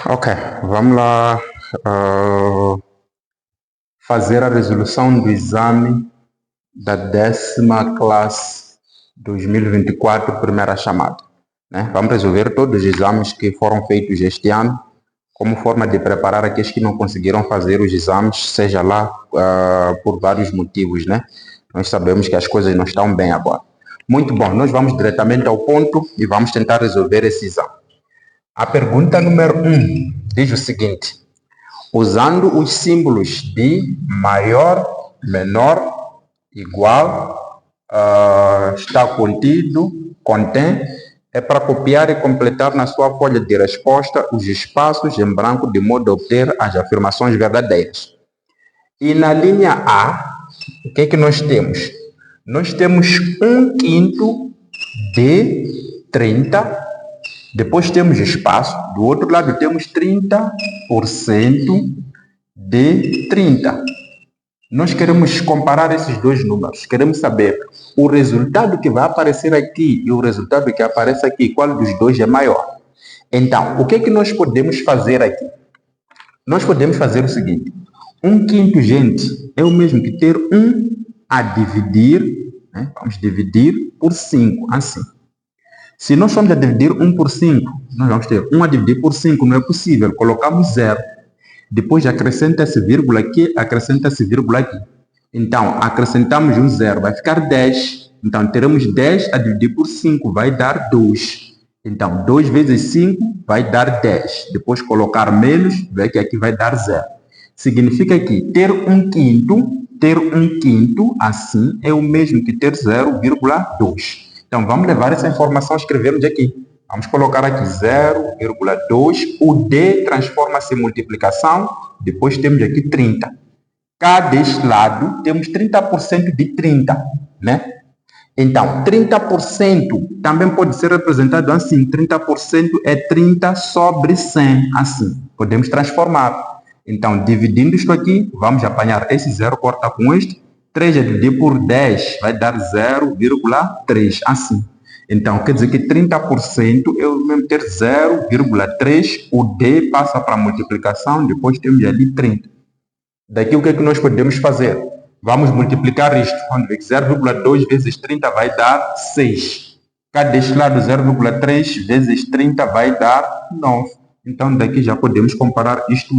Ok, vamos lá fazer a resolução do exame da 10ª classe 2024, primeira chamada. Né? Vamos resolver todos os exames que foram feitos este ano, como forma de preparar aqueles que não conseguiram fazer os exames, seja lá por vários motivos, né? Nós sabemos que as coisas não estão bem agora. Muito bom, nós vamos diretamente ao ponto e vamos tentar resolver esse exame. A pergunta número 1 diz o seguinte: usando os símbolos de maior, menor, igual, está contido, contém, é para copiar e completar na sua folha de resposta os espaços em branco de modo a obter as afirmações verdadeiras. E na linha A, o que é que nós temos? Nós temos 1/5 de 30, depois temos espaço, do outro lado temos 30% de 30. Nós queremos comparar esses dois números, queremos saber o resultado que vai aparecer aqui e o resultado que aparece aqui, qual dos dois é maior. Então, o que é que nós podemos fazer aqui? Nós podemos fazer o seguinte: 1/5, gente, é o mesmo que ter 1 a dividir, né? Vamos dividir por 5, assim. Se nós formos a dividir 1 por 5, nós vamos ter 1 a dividir por 5, não é possível, colocamos 0. Depois acrescenta-se vírgula aqui, acrescenta-se vírgula aqui. Então, acrescentamos um 0, vai ficar 10. Então, teremos 10 a dividir por 5, vai dar 2. Então, 2 vezes 5 vai dar 10. Depois colocar menos, vê que aqui vai dar 0. Significa que ter 1/5 assim é o mesmo que ter 0,2. Então, vamos levar essa informação e escrevermos aqui. Vamos colocar aqui 0,2. O D transforma-se em multiplicação. Depois temos aqui 30. Cá deste lado temos 30% de 30, né? Então, 30% também pode ser representado assim. 30% é 30 sobre 100, assim. Podemos transformar. Então, dividindo isto aqui, vamos apanhar esse 0, corta com este. 3 a dividir por 10 vai dar 0,3, assim. Então, quer dizer que 30% é o mesmo ter 0,3, o D passa para a multiplicação, depois temos ali 30. Daqui o que é que nós podemos fazer? Vamos multiplicar isto. Vamos ver que 0,2 vezes 30 vai dar 6. Cá deste lado, 0,3 vezes 30 vai dar 9. Então, daqui já podemos comparar isto.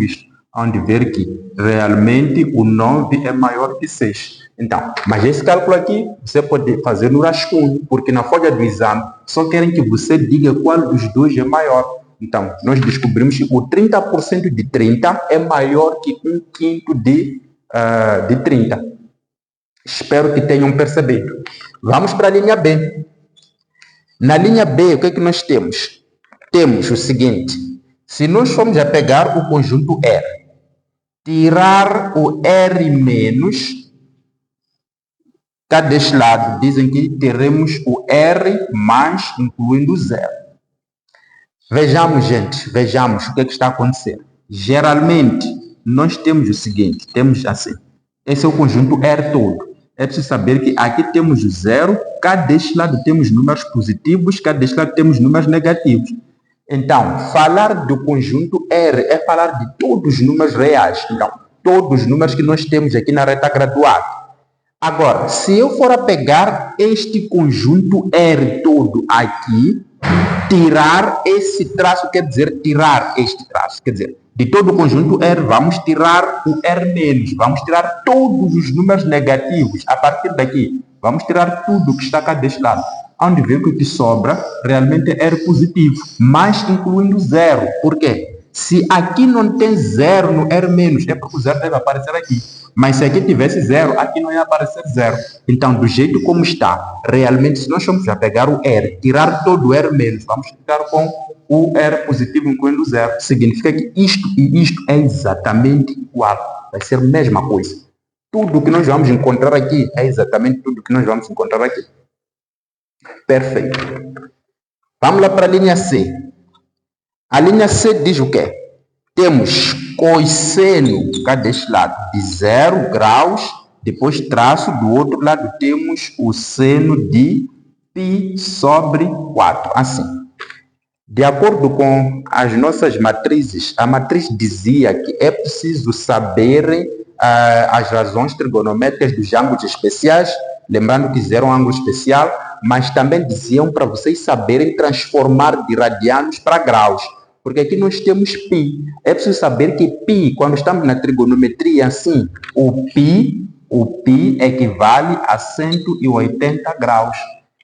Onde ver que realmente o 9 é maior que 6. Então, mas esse cálculo aqui você pode fazer no rascunho, porque na folha do exame só querem que você diga qual dos dois é maior. Então, nós descobrimos que o 30% de 30 é maior que 1/5 de 30. Espero que tenham percebido. Vamos para a linha B. Na linha B, o que é que nós temos? Temos o seguinte: se nós formos a pegar o conjunto R, tirar o R menos, cá deste lado dizem que teremos o R mais incluindo o 0. Vejamos, gente, vejamos o que está acontecendo. Geralmente, nós temos o seguinte, temos assim, esse é o conjunto R todo. É preciso saber que aqui temos o 0, cá deste lado temos números positivos, cá deste lado temos números negativos. Então, falar do conjunto R é falar de todos os números reais. Então, todos os números que nós temos aqui na reta graduada. Agora, se eu for a pegar este conjunto R todo aqui, tirar esse traço quer dizer tirar este traço. Quer dizer, de todo o conjunto R, vamos tirar o R menos. Vamos tirar todos os números negativos. A partir daqui, vamos tirar tudo que está cá deste lado. Onde vê que o que sobra realmente é R positivo, mas incluindo 0. Por quê? Se aqui não tem 0 no R menos, é porque o 0 deve aparecer aqui. Mas se aqui tivesse 0, aqui não ia aparecer 0. Então, do jeito como está, realmente, se nós formos a pegar o R, tirar todo o R menos, vamos ficar com o R positivo incluindo 0. Significa que isto e isto é exatamente igual. Vai ser a mesma coisa. Tudo que nós vamos encontrar aqui é exatamente tudo que nós vamos encontrar aqui. Perfeito. Vamos lá para a linha C. A linha C diz o quê? Temos cosseno, cá deste lado, de 0 graus, depois traço, do outro lado temos o seno de π sobre 4, assim. De acordo com as nossas matrizes, a matriz dizia que é preciso saberem as razões trigonométricas dos ângulos especiais, lembrando que zero é um ângulo especial, mas também diziam para vocês saberem transformar de radianos para graus, porque aqui nós temos π. É preciso saber que π, quando estamos na trigonometria, assim, o π equivale a 180 graus.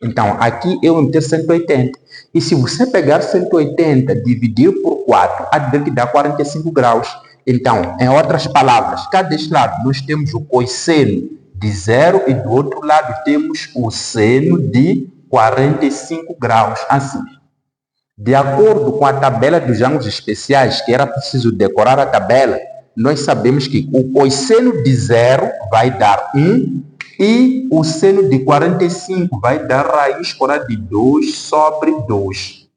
Então, aqui eu vou meter 180. E se você pegar 180 e dividir por 4, há de ver que dá 45 graus. Então, em outras palavras, cá deste lado nós temos o cosseno de 0 e do outro lado temos o seno de 45 graus, assim. De acordo com a tabela dos ângulos especiais, que era preciso decorar a tabela, nós sabemos que o cosseno de 0 vai dar 1 e o seno de 45 vai dar raiz quadrada de 2 sobre 2.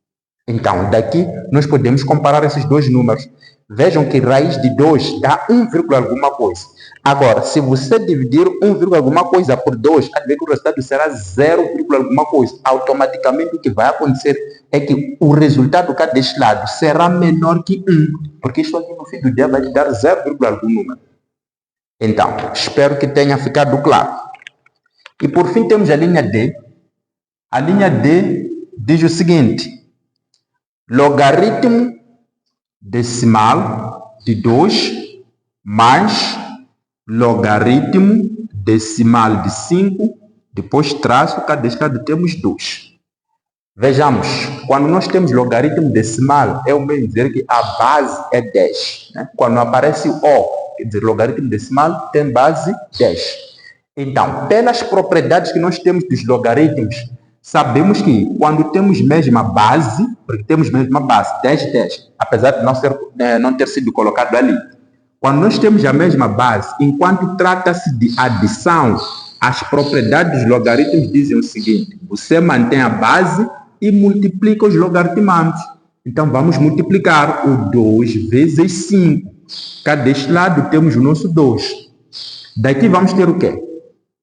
Então, daqui nós podemos comparar esses dois números. Vejam que raiz de 2 dá 1, alguma coisa. Agora, se você dividir 1, alguma coisa por 2, a ver que o resultado será 0, alguma coisa. Automaticamente o que vai acontecer é que o resultado cá deste lado será menor que 1, porque isto aqui no fim do dia vai te dar 0, algum número. Então, espero que tenha ficado claro. E por fim temos a linha D. A linha D diz o seguinte: logaritmo decimal de 2 mais logaritmo decimal de 5, depois traço, cá deste lado temos 2. Vejamos, quando nós temos logaritmo decimal, é o mesmo dizer que a base é 10. Né? Quando aparece O, quer dizer, logaritmo decimal tem base 10. Então, pelas propriedades que nós temos dos logaritmos, sabemos que quando temos mesma base, porque temos mesma base, 10, 10, apesar de não ter sido colocado ali, quando nós temos a mesma base, enquanto trata-se de adição, as propriedades dos logaritmos dizem o seguinte: você mantém a base e multiplica os logaritmandos. Então, vamos multiplicar o 2 vezes 5. Cá deste lado temos o nosso 2. Daqui vamos ter o quê?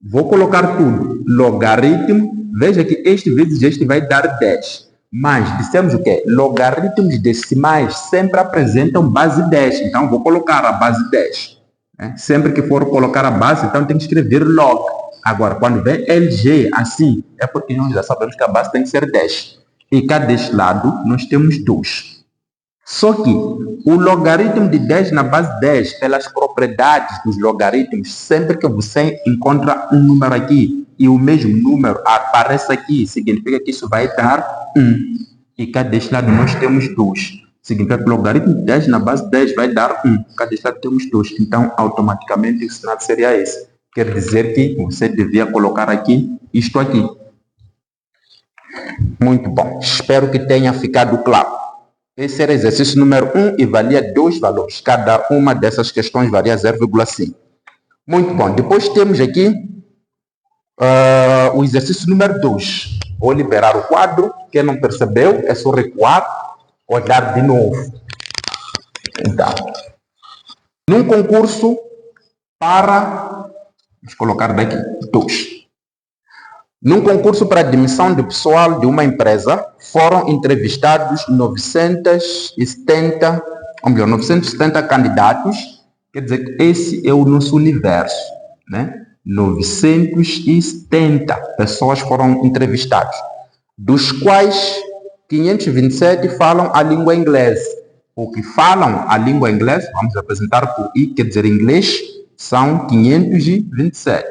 Vou colocar tudo. Logaritmo, veja que este vezes este vai dar 10. Mas dissemos o quê? Logaritmos decimais sempre apresentam base 10. Então, vou colocar a base 10. Sempre que for colocar a base, então tem que escrever log. Agora, quando vem LG assim, é porque nós já sabemos que a base tem que ser 10. E cá deste lado, nós temos 2. Só que o logaritmo de 10 na base 10, pelas propriedades dos logaritmos, sempre que você encontra um número aqui e o mesmo número aparece aqui, significa que isso vai dar 1. E cá deste lado nós temos 2. Significa que o logaritmo de 10 na base 10 vai dar 1. Cá deste lado temos 2. Então, automaticamente, o sinal seria esse. Quer dizer que você devia colocar aqui isto aqui. Muito bom. Espero que tenha ficado claro. Esse era exercício número 1 e valia 2 valores. Cada uma dessas questões valia 0,5. Muito bom. Depois temos aqui o exercício número 2. Vou liberar o quadro. Quem não percebeu, é só recuar, olhar de novo. Então, num concurso para... Vamos colocar daqui 2. Num concurso para admissão de pessoal de uma empresa, foram entrevistados 970 candidatos. Quer dizer que esse é o nosso universo, né? 970 pessoas foram entrevistadas, dos quais 527 falam a língua inglesa. O que falam a língua inglesa, vamos apresentar por I, quer dizer inglês, são 527.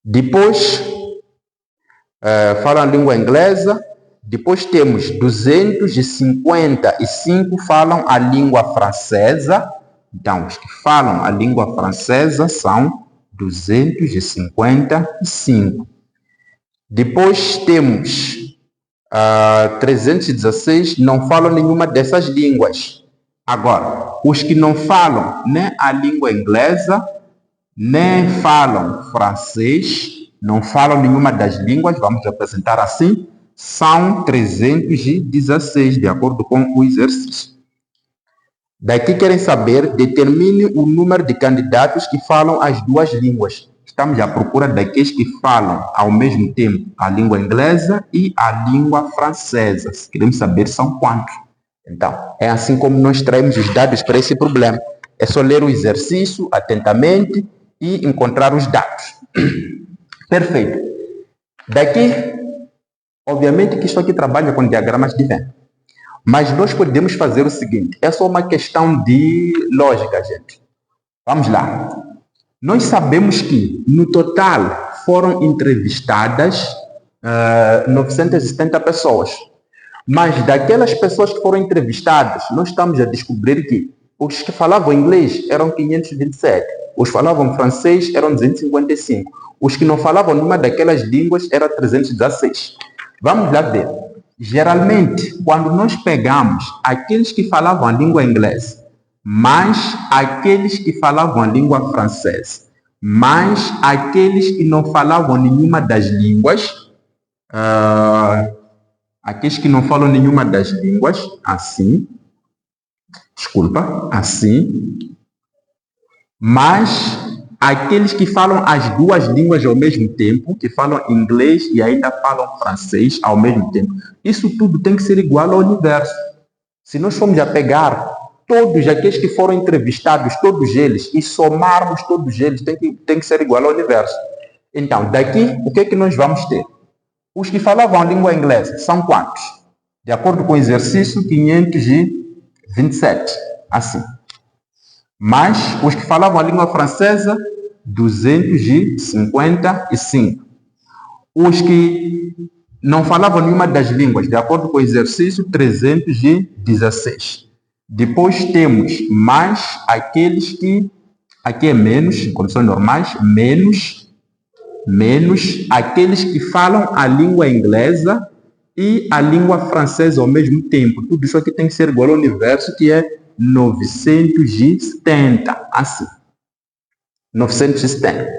Depois, falam a língua inglesa. Depois temos 255 falam a língua francesa. Então, os que falam a língua francesa são 255. Depois temos 316 não falam nenhuma dessas línguas. Agora, os que não falam nem a língua inglesa, nem falam francês, não falam nenhuma das línguas, vamos apresentar assim, são 316, de acordo com o exercício. Daqui querem saber, determine o número de candidatos que falam as duas línguas. estamos à procura daqueles que falam ao mesmo tempo a língua inglesa e a língua francesa. Se queremos saber são quantos. Então, é assim como nós extraímos os dados para esse problema. É só ler o exercício atentamente e encontrar os dados. Perfeito. Daqui, obviamente que isto aqui trabalha com diagramas de Venn. Mas nós podemos fazer o seguinte, é só uma questão de lógica, gente. Vamos lá. Nós sabemos que, no total, foram entrevistadas 970 pessoas. Mas daquelas pessoas que foram entrevistadas, nós estamos a descobrir que os que falavam inglês eram 527, os que falavam francês eram 255, os que não falavam nenhuma daquelas línguas eram 316. Vamos lá ver. Geralmente, quando nós pegamos aqueles que falavam a língua inglesa, mais aqueles que falavam a língua francesa, mais aqueles que não falavam nenhuma das línguas, aqueles que não falam nenhuma das línguas, assim, mas aqueles que falam as duas línguas ao mesmo tempo, que falam inglês e ainda falam francês ao mesmo tempo, isso tudo tem que ser igual ao universo. Se nós formos a pegar todos aqueles que foram entrevistados, todos eles, e somarmos todos eles, tem que ser igual ao universo. Então, daqui, o que é que nós vamos ter? Os que falavam a língua inglesa são quantos? De acordo com o exercício, 527, assim. Mas os que falavam a língua francesa, 255. Os que não falavam nenhuma das línguas, de acordo com o exercício, 316. Depois temos mais aqueles que, aqui é menos, em condições normais, menos aqueles que falam a língua inglesa e a língua francesa ao mesmo tempo. Tudo isso aqui tem que ser igual ao universo, que é 970, assim. 970.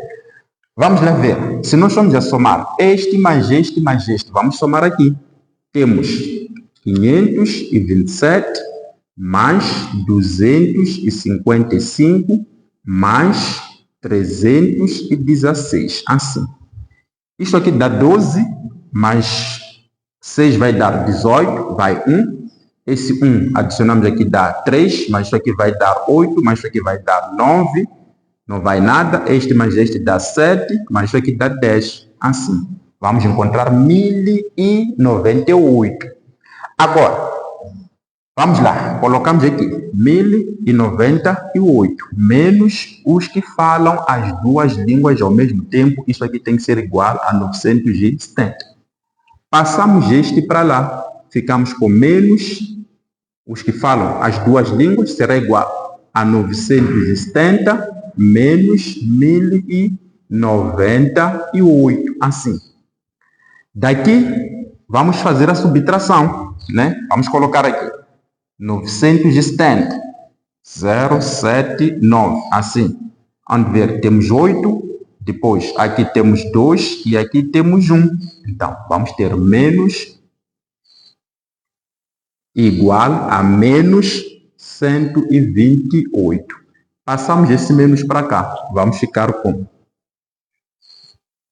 Vamos lá ver. Se nós formos a somar este mais este mais este, vamos somar aqui. Temos 527 mais 255 mais 316, assim. Isto aqui dá 12, mais 6 vai dar 18, vai 1. Esse 1 adicionamos aqui dá 3, mas isso aqui vai dar 8, mas isso aqui vai dar 9, não vai nada. Este mais este dá 7, mas isso aqui dá 10, assim. Vamos encontrar 1098. Agora, vamos lá, colocamos aqui 1098, menos os que falam as duas línguas ao mesmo tempo, isso aqui tem que ser igual a 970. Passamos este para lá, ficamos com menos os que falam as duas línguas, será igual a 970 menos 1098, assim. Daqui, vamos fazer a subtração, né? Vamos colocar aqui 970, 079, assim. Vamos ver, temos 8, depois aqui temos 2 e aqui temos 1. Então, vamos ter menos igual a menos 128. Passamos esse menos para cá, vamos ficar com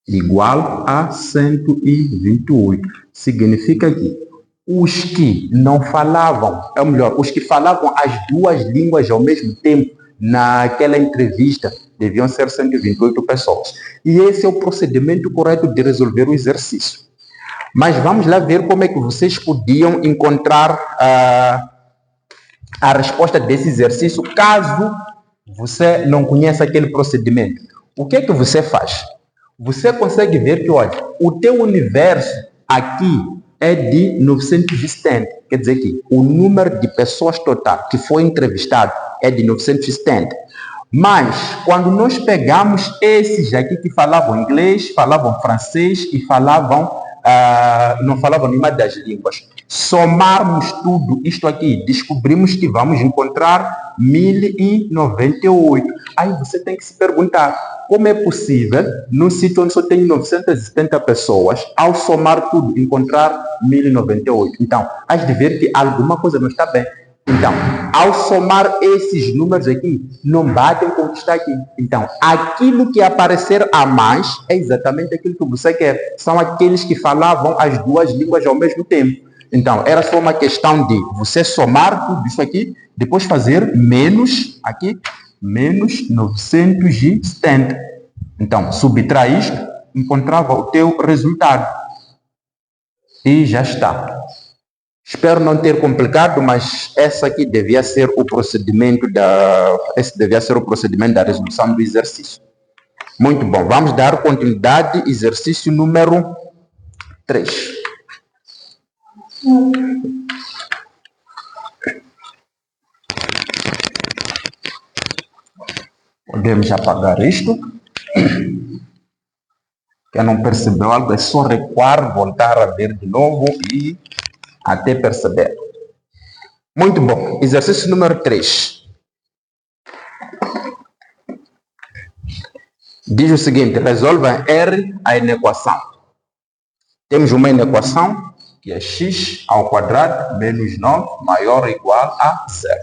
igual a 128. Significa que os que não falavam, ou melhor, os que falavam as duas línguas ao mesmo tempo naquela entrevista deviam ser 128 pessoas. E esse é o procedimento correto de resolver o exercício. Mas vamos lá ver como é que vocês podiam encontrar a resposta desse exercício, caso você não conheça aquele procedimento. O que é que você faz? Você consegue ver que, olha, o teu universo aqui é de 970. Quer dizer que o número de pessoas total que foi entrevistado é de 970. Mas, quando nós pegamos esses aqui que falavam inglês, falavam francês e não falavam nenhuma das línguas, somarmos tudo isto aqui, descobrimos que vamos encontrar 1098. Aí você tem que se perguntar, como é possível, num sítio onde só tem 970 pessoas, ao somar tudo, encontrar 1098? Então, has de ver que alguma coisa não está bem. Então, ao somar esses números aqui, não batem com o que está aqui. Então, aquilo que aparecer a mais é exatamente aquilo que você quer. São aqueles que falavam as duas línguas ao mesmo tempo. Então, era só uma questão de você somar tudo isso aqui, depois fazer menos, aqui, menos 970. Então, subtrai isto, encontrava o teu resultado. E já está. Espero não ter complicado, mas esse devia ser o procedimento da resolução do exercício. Muito bom. Vamos dar continuidade. Exercício número 3. Podemos apagar isto. Quem não percebeu algo é só recuar, voltar a ver de novo e até perceber. Muito bom. Exercício número 3. Diz o seguinte: resolva R a inequação. Temos uma inequação que é x ao quadrado menos 9 maior ou igual a 0.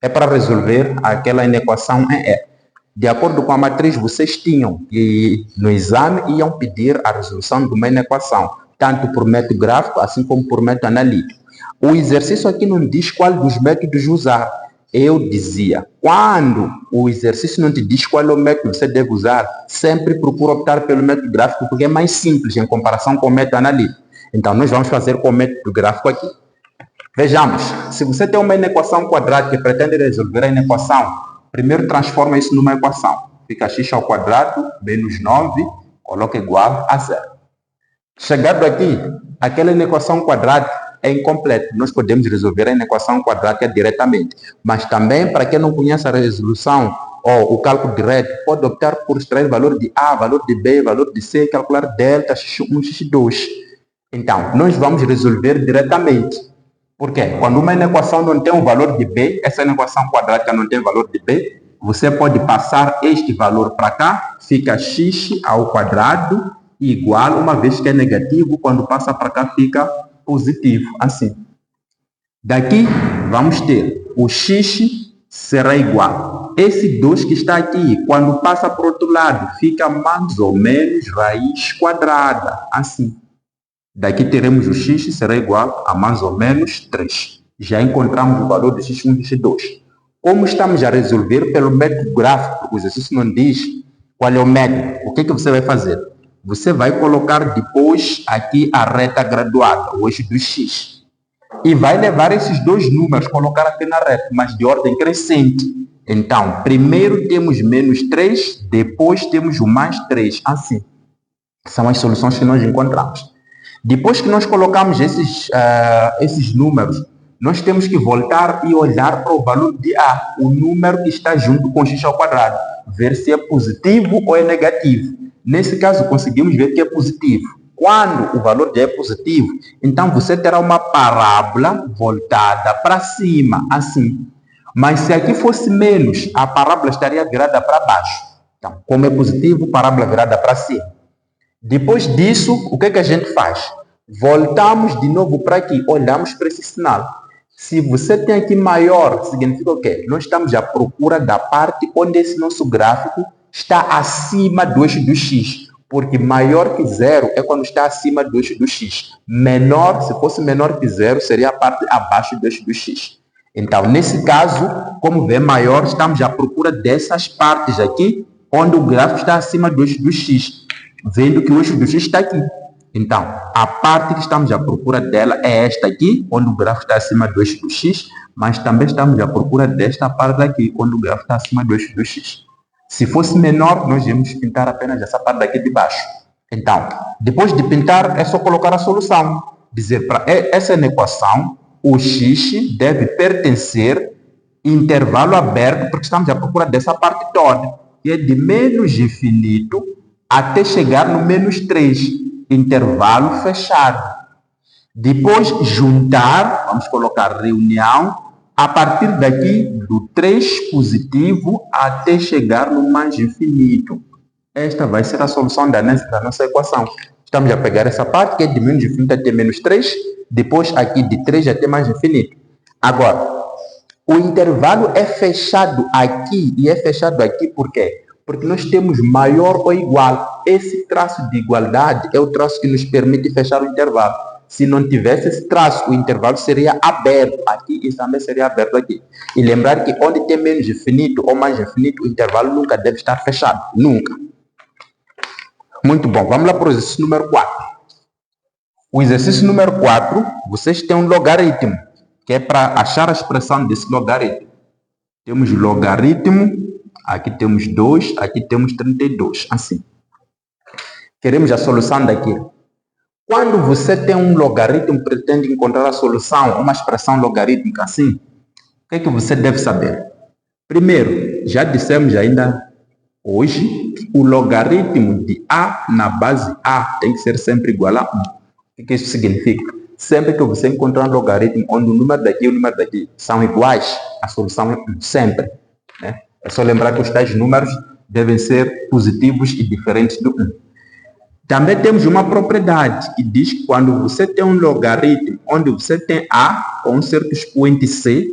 É para resolver aquela inequação em R. De acordo com a matriz, vocês tinham e no exame iam pedir a resolução de uma inequação, tanto por método gráfico, assim como por método analítico. O exercício aqui não diz qual dos métodos usar. Eu dizia, quando o exercício não te diz qual é o método que você deve usar, sempre procura optar pelo método gráfico, porque é mais simples em comparação com o método analítico. Então, nós vamos fazer com o método gráfico aqui. Vejamos, se você tem uma inequação quadrada que pretende resolver a inequação, primeiro transforma isso numa equação. Fica x ao quadrado menos 9, coloca igual a 0. Chegado aqui, aquela inequação quadrada é incompleta. Nós podemos resolver a inequação quadrática diretamente. Mas também, para quem não conhece a resolução ou o cálculo direto, pode optar por extrair valor de A, valor de B, valor de C, calcular delta, x1, x2. Então, nós vamos resolver diretamente. Por quê? Quando uma inequação não tem um valor de B, essa inequação quadrática não tem valor de B, você pode passar este valor para cá, fica x ao quadrado igual, uma vez que é negativo, quando passa para cá fica positivo, assim. Daqui, vamos ter o x será igual. Esse 2 que está aqui, quando passa para o outro lado, fica mais ou menos raiz quadrada, assim. Daqui teremos o x será igual a mais ou menos 3. Já encontramos o valor de x1 e x2. Como estamos a resolver pelo método gráfico, o exercício não diz qual é o método, o que você vai fazer? Você vai colocar depois aqui a reta graduada, o eixo do x. E vai levar esses dois números, colocar aqui na reta, mas de ordem crescente. Então, primeiro temos menos 3, depois temos o mais 3, assim. São as soluções que nós encontramos. Depois que nós colocamos esses números, nós temos que voltar e olhar para o valor de A, o número que está junto com x ao quadrado, ver se é positivo ou é negativo. Nesse caso, conseguimos ver que é positivo. Quando o valor de A é positivo, então você terá uma parábola voltada para cima, assim. Mas se aqui fosse menos, a parábola estaria virada para baixo. Então, como é positivo, parábola virada para cima. Depois disso, o que a gente faz? Voltamos de novo para aqui, olhamos para esse sinal. Se você tem aqui maior, significa o quê? Nós estamos à procura da parte onde esse nosso gráfico está acima do eixo do x. Porque maior que 0 é quando está acima do eixo do x. Menor, se fosse menor que 0, seria a parte abaixo do eixo do x. Então, nesse caso, como vê maior, estamos à procura dessas partes aqui, onde o gráfico está acima do eixo do x. Vendo que o eixo do x está aqui. Então, a parte que estamos à procura dela é esta aqui, onde o gráfico está acima do eixo do x, mas também estamos à procura desta parte aqui, onde o gráfico está acima do eixo do x. Se fosse menor, nós íamos pintar apenas essa parte daqui de baixo. Então, depois de pintar, é só colocar a solução. Dizer para essa equação, o x deve pertencer intervalo aberto, porque estamos à procura dessa parte toda, que é de menos infinito até chegar no menos 3, intervalo fechado. Depois, juntar, vamos colocar reunião, a partir daqui, do 3 positivo até chegar no mais infinito. Esta vai ser a solução da nossa equação. Estamos a pegar essa parte, que é de menos infinito até menos 3, depois aqui de 3 até mais infinito. Agora, O intervalo é fechado aqui e é fechado aqui por quê? Porque nós temos maior ou igual. Esse traço de igualdade é o traço que nos permite fechar o intervalo. Se não tivesse esse traço, o intervalo seria aberto aqui e também seria aberto aqui. E lembrar que onde tem menos infinito ou mais infinito, o intervalo nunca deve estar fechado. Nunca. Muito bom. Vamos lá para o exercício número 4. O exercício número 4, vocês têm um logaritmo, que é para achar a expressão desse logaritmo. Temos logaritmo, aqui temos 2, aqui temos 32, assim. Queremos a solução daquilo. Quando você tem um logaritmo, pretende encontrar a solução, uma expressão logarítmica assim, o que é que você deve saber? Primeiro, já dissemos ainda hoje, o logaritmo de A na base A tem que ser sempre igual a 1. O que isso significa? Sempre que você encontrar um logaritmo onde o número daqui e o número daqui são iguais, a solução é 1, sempre. Né? É só lembrar que os tais números devem ser positivos e diferentes do 1. Também temos uma propriedade que diz que quando você tem um logaritmo onde você tem A com um certo expoente C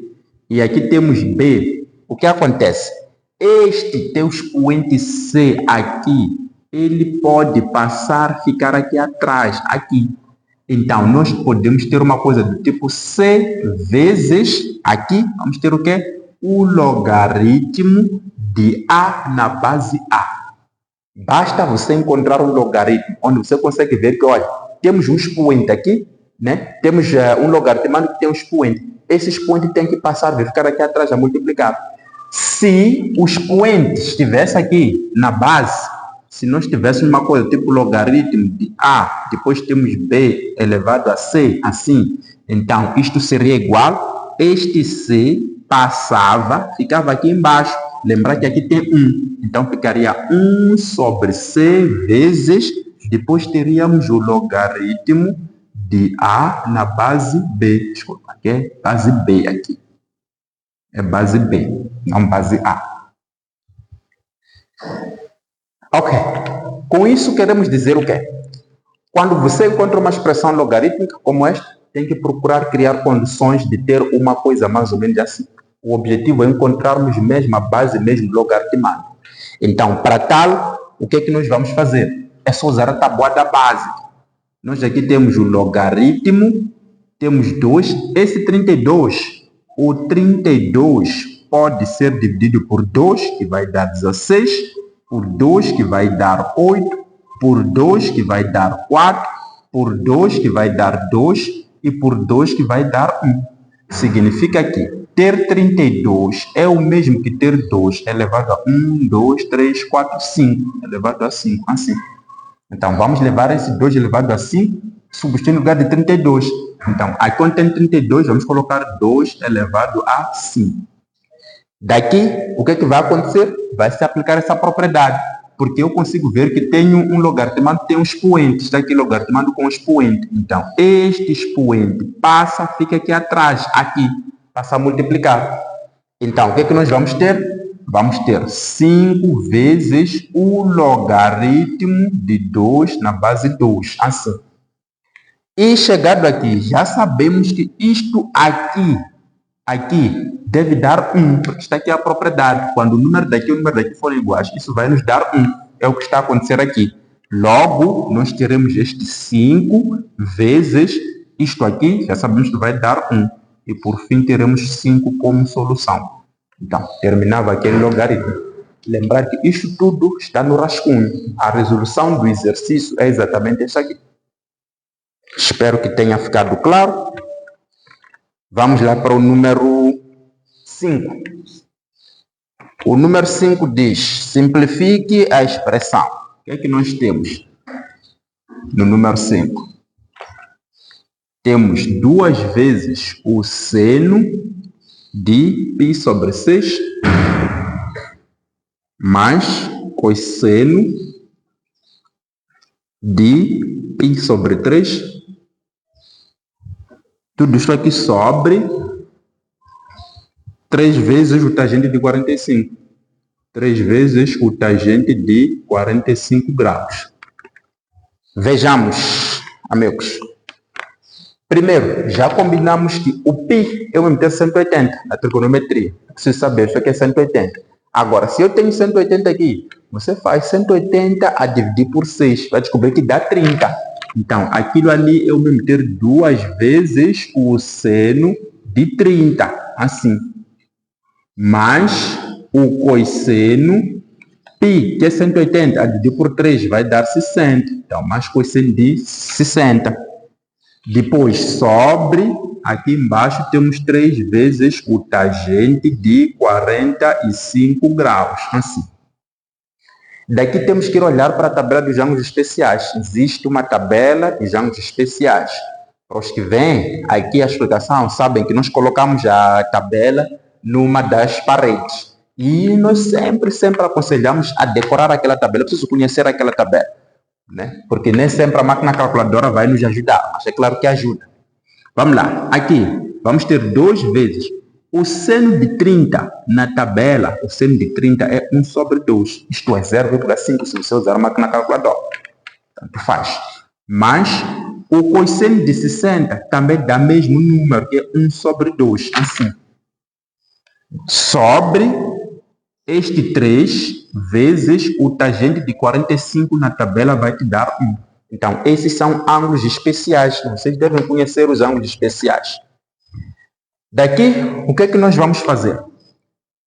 e aqui temos B, o que acontece? Este teu expoente C aqui, ele pode passar, ficar aqui atrás, aqui. Então, nós podemos ter uma coisa do tipo C vezes, aqui, vamos ter o quê? O logaritmo de A na base A. Basta você encontrar um logaritmo onde você consegue ver que, olha, temos um expoente aqui, né? Temos um logaritmo que tem um expoente. Esse expoente tem que passar, vai ficar aqui atrás, a multiplicar. Se o expoente estivesse aqui na base, se nós tivéssemos uma coisa tipo logaritmo de A, depois temos B elevado a C, assim, então isto seria igual, este C passava, ficava aqui embaixo. Lembrar que aqui tem 1, então ficaria 1 sobre C vezes, depois teríamos o logaritmo de A na base B. Desculpa, aqui é base B aqui. É base B, não base A. Ok. Com isso queremos dizer o quê? Quando você encontra uma expressão logarítmica como esta, tem que procurar criar condições de ter uma coisa mais ou menos assim. O objetivo é encontrarmos mesmo a base, mesmo logaritmada. Então, para tal, o que é que nós vamos fazer? É só usar a tabuada básica. Nós aqui temos o logaritmo, temos 2. Esse 32, o 32 pode ser dividido por 2, que vai dar 16, por 2, que vai dar 8, por 2, que vai dar 4, por 2, que vai dar 2, e por 2, que vai dar 1. Significa que ter 32 é o mesmo que ter 2 elevado a 1, 2, 3, 4, 5, elevado a 5, assim. Então, vamos levar esse 2 elevado a 5, substituir no lugar de 32. Então, aqui onde tem 32, vamos colocar 2 elevado a 5. Daqui, o que é que vai acontecer? Vai se aplicar essa propriedade, porque eu consigo ver que tenho um logaritmado, tem um expoente, está aqui logaritmado com um expoente. Então, este expoente passa, fica aqui atrás, aqui, passa a multiplicar. Então, o que é que nós vamos ter? Vamos ter 5 vezes o logaritmo de 2 na base 2, assim. E chegado aqui, já sabemos que isto aqui deve dar 1, porque está aqui a propriedade. Quando o número daqui e o número daqui forem iguais, isso vai nos dar 1. É o que está a acontecer aqui. Logo, nós teremos este 5 vezes isto aqui, já sabemos que vai dar 1. E por fim teremos 5 como solução. Então, terminava aquele logaritmo. Lembrar que isto tudo está no rascunho. A resolução do exercício é exatamente esta aqui. Espero que tenha ficado claro. Vamos lá para o número 5. O número 5 diz, simplifique a expressão. O que é que nós temos no número 5? Temos 2 vezes o seno de π sobre 6 mais cosseno de π sobre 3. Tudo isso aqui sobre 3 vezes o tangente de 45. 3 vezes o tangente de 45 graus. Vejamos, amigos. Primeiro, já combinamos que o π é o mesmo que 180 na trigonometria. Preciso saber isso aqui é 180. Agora, se eu tenho 180 aqui, você faz 180 a dividir por 6. Vai descobrir que dá 30. Então, aquilo ali é o mesmo ter 2 vezes o seno de 30. Assim. Mais o cosseno π, que é 180, a dividir por 3 vai dar 60. Então, mais cosseno de 60. Depois, sobre, aqui embaixo temos 3 vezes o tangente de 45 graus. Assim. Daqui temos que ir olhar para a tabela dos ângulos especiais. Existe uma tabela dos ângulos especiais. Para os que vêm, aqui a explicação, sabem que nós colocamos a tabela numa das paredes. E nós sempre aconselhamos a decorar aquela tabela. Eu preciso conhecer aquela tabela. Né? Porque nem sempre a máquina calculadora vai nos ajudar, mas é claro que ajuda. Vamos lá, aqui vamos ter 2 vezes o seno de 30 na tabela. O seno de 30 é 1 sobre 2, isto é 0,5 se você usar a máquina calculadora, tanto faz. Mas o cosseno de 60 também dá o mesmo número, que é 1 sobre 2, assim. Sobre este 3 vezes o tangente de 45 na tabela vai te dar 1. Então, esses são ângulos especiais. Vocês devem conhecer os ângulos especiais. Daqui, o que é que nós vamos fazer?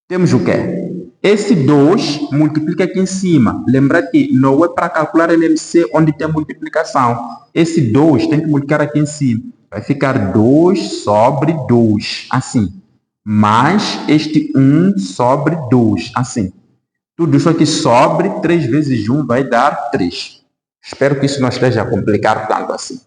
Temos o quê? Esse 2 multiplica aqui em cima. Lembra que não é para calcular LMC onde tem multiplicação. Esse 2 tem que multiplicar aqui em cima. Vai ficar 2 sobre 2, assim. Mais este 1 sobre 2, assim. Tudo isso aqui sobre 3 vezes 1 vai dar 3. Espero que isso não esteja a complicar tanto assim.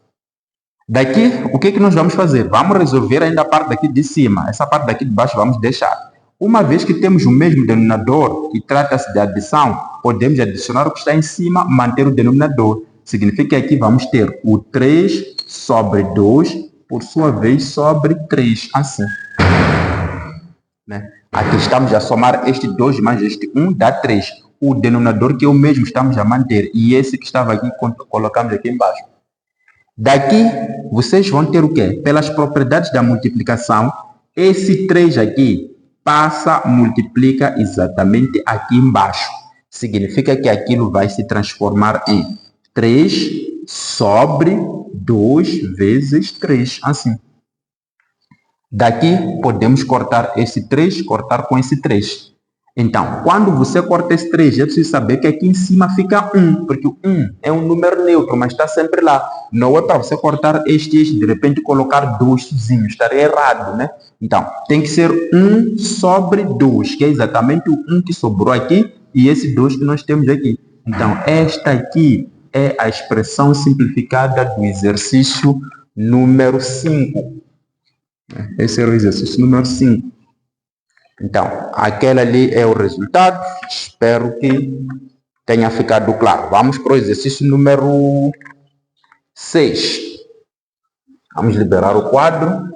Daqui, o que nós vamos fazer? Vamos resolver ainda a parte daqui de cima. Essa parte daqui de baixo vamos deixar. Uma vez que temos o mesmo denominador e trata-se de adição, podemos adicionar o que está em cima, manter o denominador. Significa que aqui vamos ter o 3 sobre 2, por sua vez, sobre 3, assim. Né? Aqui estamos a somar este 2 mais este 1, dá 3. O denominador que é o mesmo estamos a manter. E esse que estava aqui, colocamos aqui embaixo. Daqui, vocês vão ter o quê? Pelas propriedades da multiplicação, esse 3 aqui passa, multiplica exatamente aqui embaixo. Significa que aquilo vai se transformar em 3 sobre 2 vezes 3, assim. Daqui, podemos cortar esse 3, cortar com esse 3. Então, quando você corta esse 3, é preciso saber que aqui em cima fica 1, porque o 1 é um número neutro, mas está sempre lá. Não é para você cortar este, de repente colocar 2 sozinho, estaria errado, né? Então, tem que ser 1 sobre 2, que é exatamente o 1 que sobrou aqui, e esse 2 que nós temos aqui. Então, esta aqui é a expressão simplificada do exercício número 5. Esse é o exercício número 5. Então, aquele ali é o resultado. Espero que tenha ficado claro. Vamos para o exercício número 6. Vamos liberar o quadro.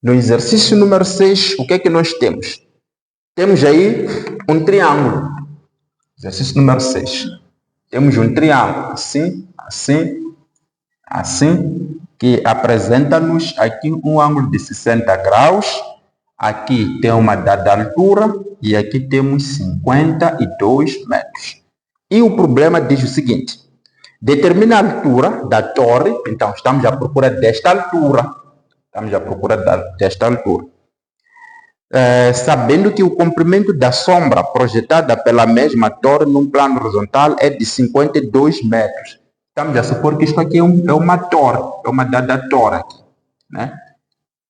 No exercício número 6, o que é que nós temos? Temos aí um triângulo. Exercício número 6. Temos um triângulo, assim, assim, assim, que apresenta-nos aqui um ângulo de 60 graus. Aqui tem uma dada altura e aqui temos 52 metros. E o problema diz o seguinte: determina a altura da torre. Então, estamos à procura desta altura. Sabendo que o comprimento da sombra projetada pela mesma torre num plano horizontal é de 52 metros. Estamos a supor que isto aqui é uma torre, é uma dada torre aqui, né?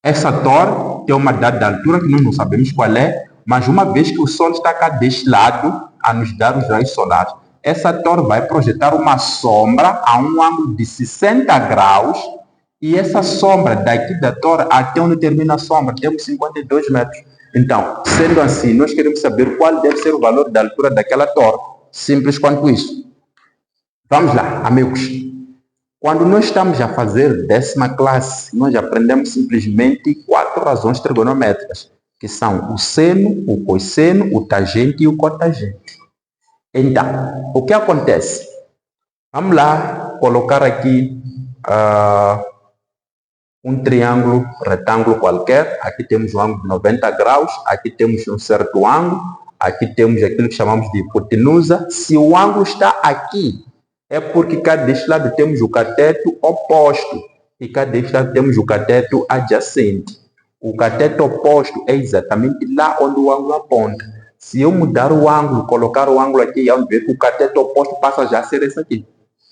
Essa torre tem uma dada altura que nós não sabemos qual é, mas uma vez que o Sol está cá deste lado a nos dar os raios solares, essa torre vai projetar uma sombra a um ângulo de 60 graus, e essa sombra daqui da torre até onde termina a sombra temos 52 metros. Então, sendo assim, nós queremos saber qual deve ser o valor da altura daquela torre. Simples quanto isso. Vamos lá, amigos. Quando nós estamos a fazer 10ª classe, nós aprendemos simplesmente 4 razões trigonométricas. que são o seno, o cosseno, o tangente e o cotangente. Então, o que acontece? Vamos lá colocar aqui um triângulo retângulo qualquer. Aqui temos um ângulo de 90 graus, aqui temos um certo ângulo, aqui temos aquilo que chamamos de hipotenusa. Se o ângulo está aqui, é porque cá deste lado temos o cateto oposto e cá deste lado temos o cateto adjacente. O cateto oposto é exatamente lá onde o ângulo aponta. Se eu mudar o ângulo, colocar o ângulo aqui, vamos ver que o cateto oposto passa já a ser esse aqui.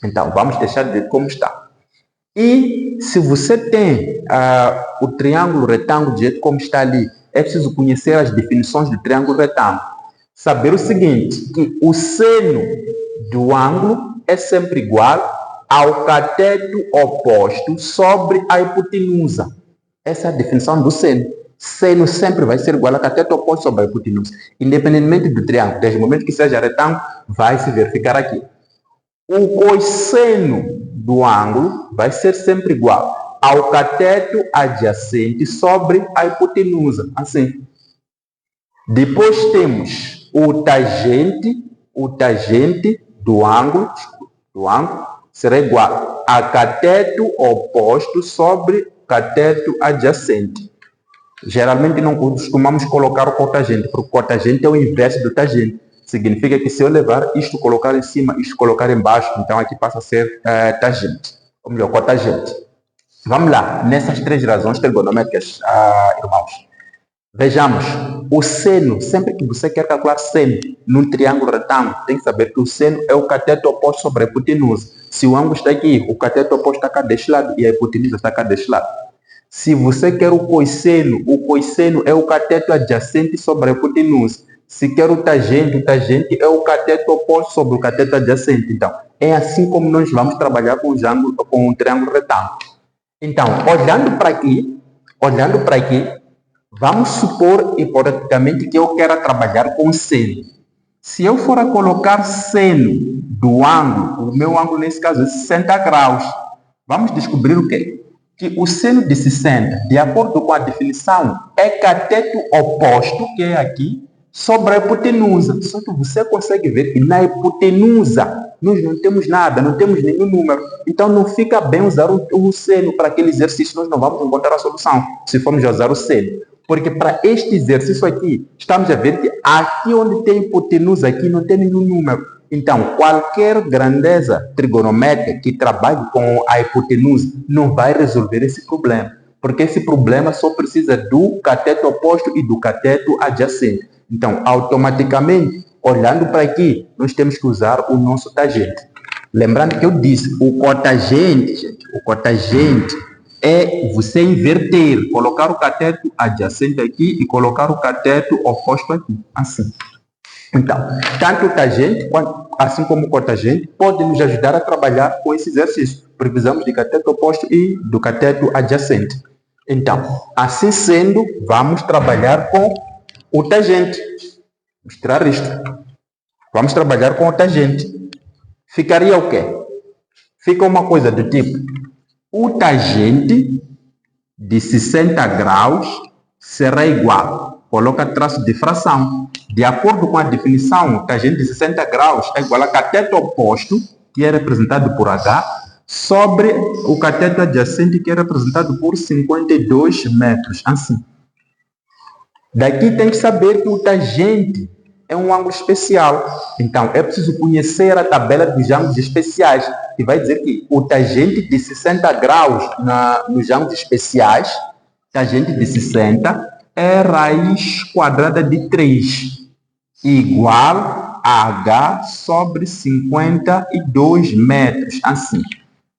Então, vamos deixar de ver como está. E se você tem o triângulo retângulo do jeito como está ali, é preciso conhecer as definições do triângulo retângulo. Saber o seguinte, que o seno do ângulo é sempre igual ao cateto oposto sobre a hipotenusa. Essa é a definição do seno. Seno sempre vai ser igual a cateto oposto sobre a hipotenusa. Independentemente do triângulo, desde o momento que seja retângulo, vai se verificar aqui. O cosseno do ângulo vai ser sempre igual ao cateto adjacente sobre a hipotenusa. Assim. Depois temos o tangente do ângulo será igual a cateto oposto sobre cateto adjacente. Geralmente não costumamos colocar o cotangente, porque o cotangente é o inverso do tangente. Significa que se eu levar isto, colocar em cima, isto colocar embaixo, então aqui passa a ser tangente, ou melhor, cotangente. Vamos lá, nessas três razões trigonométricas, irmãos. Vejamos, o seno, sempre que você quer calcular seno num triângulo retângulo, tem que saber que o seno é o cateto oposto sobre a hipotenusa. Se o ângulo está aqui, o cateto oposto está cá deste lado e a hipotenusa está cá deste lado. Se você quer o cosseno é o cateto adjacente sobre a hipotenusa. Se quer o tangente é o cateto oposto sobre o cateto adjacente. Então, é assim como nós vamos trabalhar com o triângulo retângulo. Então, olhando para aqui, vamos supor, hipoteticamente, que eu quero trabalhar com seno. Se eu for a colocar seno do ângulo, o meu ângulo nesse caso é 60 graus, vamos descobrir o quê? Que o seno de 60, de acordo com a definição, é cateto oposto, que é aqui, sobre a hipotenusa. Só que você consegue ver que na hipotenusa nós não temos nada, não temos nenhum número. Então não fica bem usar o seno para aquele exercício, nós não vamos encontrar a solução se formos usar o seno. Porque para este exercício aqui, estamos a ver que aqui onde tem hipotenusa, aqui não tem nenhum número. Então, qualquer grandeza trigonométrica que trabalhe com a hipotenusa não vai resolver esse problema. Porque esse problema só precisa do cateto oposto e do cateto adjacente. Então, automaticamente, olhando para aqui, nós temos que usar o nosso tangente. Lembrando que eu disse, o cotangente é você inverter, colocar o cateto adjacente aqui e colocar o cateto oposto aqui, assim. Então, tanto o tangente, assim como o cotangente, podem nos ajudar a trabalhar com esse exercício. Precisamos de cateto oposto e do cateto adjacente. Então, assim sendo, vamos trabalhar com o tangente. Vamos tirar isto. Vamos trabalhar com o tangente. Ficaria o quê? Fica uma coisa do tipo, o tangente de 60 graus será igual, coloca traço de fração. De acordo com a definição, o tangente de 60 graus é igual a cateto oposto, que é representado por H, sobre o cateto adjacente, que é representado por 52 metros. Assim. Daqui tem que saber que o tangente é um ângulo especial. Então, é preciso conhecer a tabela dos ângulos especiais, que vai dizer que o tangente de 60 graus nos ângulos especiais, tangente de 60, é raiz quadrada de 3, igual a H sobre 52 metros. Assim.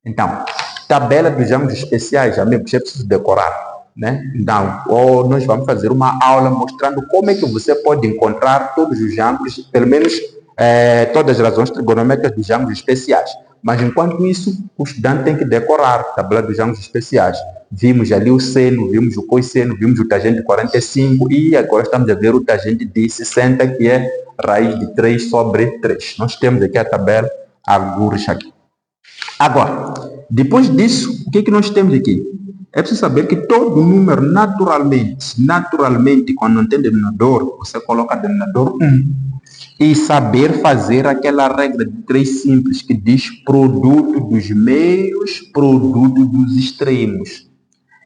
Então, tabela dos ângulos especiais, amigos, é preciso decorar. Né? Então, nós vamos fazer uma aula mostrando como é que você pode encontrar todos os ângulos, pelo menos todas as razões trigonométricas dos ângulos especiais. Mas, enquanto isso, o estudante tem que decorar a tabela dos ângulos especiais. Vimos ali o seno, vimos o cosseno, vimos o tangente de 45 e agora estamos a ver o tangente de 60, que é raiz de 3 sobre 3. Nós temos aqui a tabela, algures aqui. Agora, depois disso, o que nós temos aqui? É preciso saber que todo número, naturalmente, quando não tem denominador, você coloca denominador 1. E saber fazer aquela regra de 3 simples que diz produto dos meios, produto dos extremos.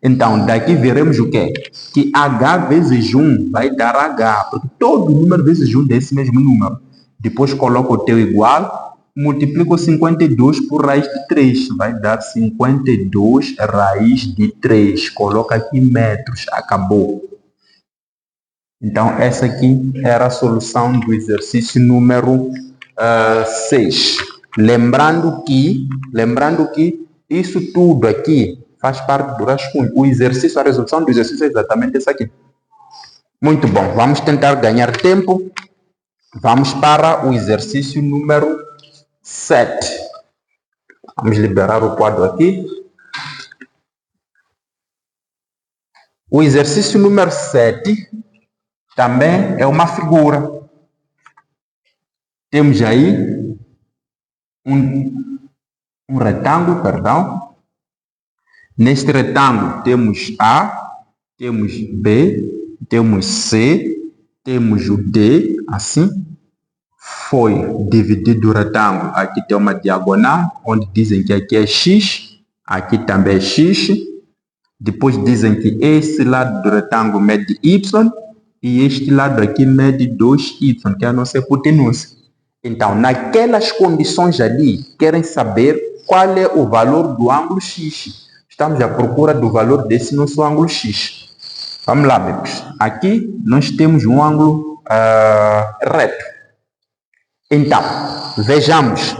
Então, daqui veremos o quê? Que H vezes 1 vai dar H, porque todo número vezes 1 desse mesmo número. Depois coloca o teu igual, multiplica 52 por raiz de 3, vai dar 52 raiz de 3. Coloca aqui metros, acabou. Então, essa aqui era a solução do exercício número 6. Lembrando que isso tudo aqui faz parte do rascunho. O exercício, a resolução do exercício é exatamente essa aqui. Muito bom, vamos tentar ganhar tempo. Vamos para o exercício número 7. Vamos liberar o quadro aqui. O exercício número 7 também é uma figura. Temos aí um retângulo, perdão. Neste retângulo temos A, temos B, temos C, temos o D, assim. Foi dividido o retângulo. Aqui tem uma diagonal, onde dizem que aqui é X, aqui também é X. Depois dizem que esse lado do retângulo mede Y e este lado aqui mede 2Y, que é a nossa hipotenusa. Então, naquelas condições ali, querem saber qual é o valor do ângulo X. Estamos à procura do valor desse nosso ângulo X. Vamos lá, amigos. Aqui nós temos um ângulo reto. Então, vejamos.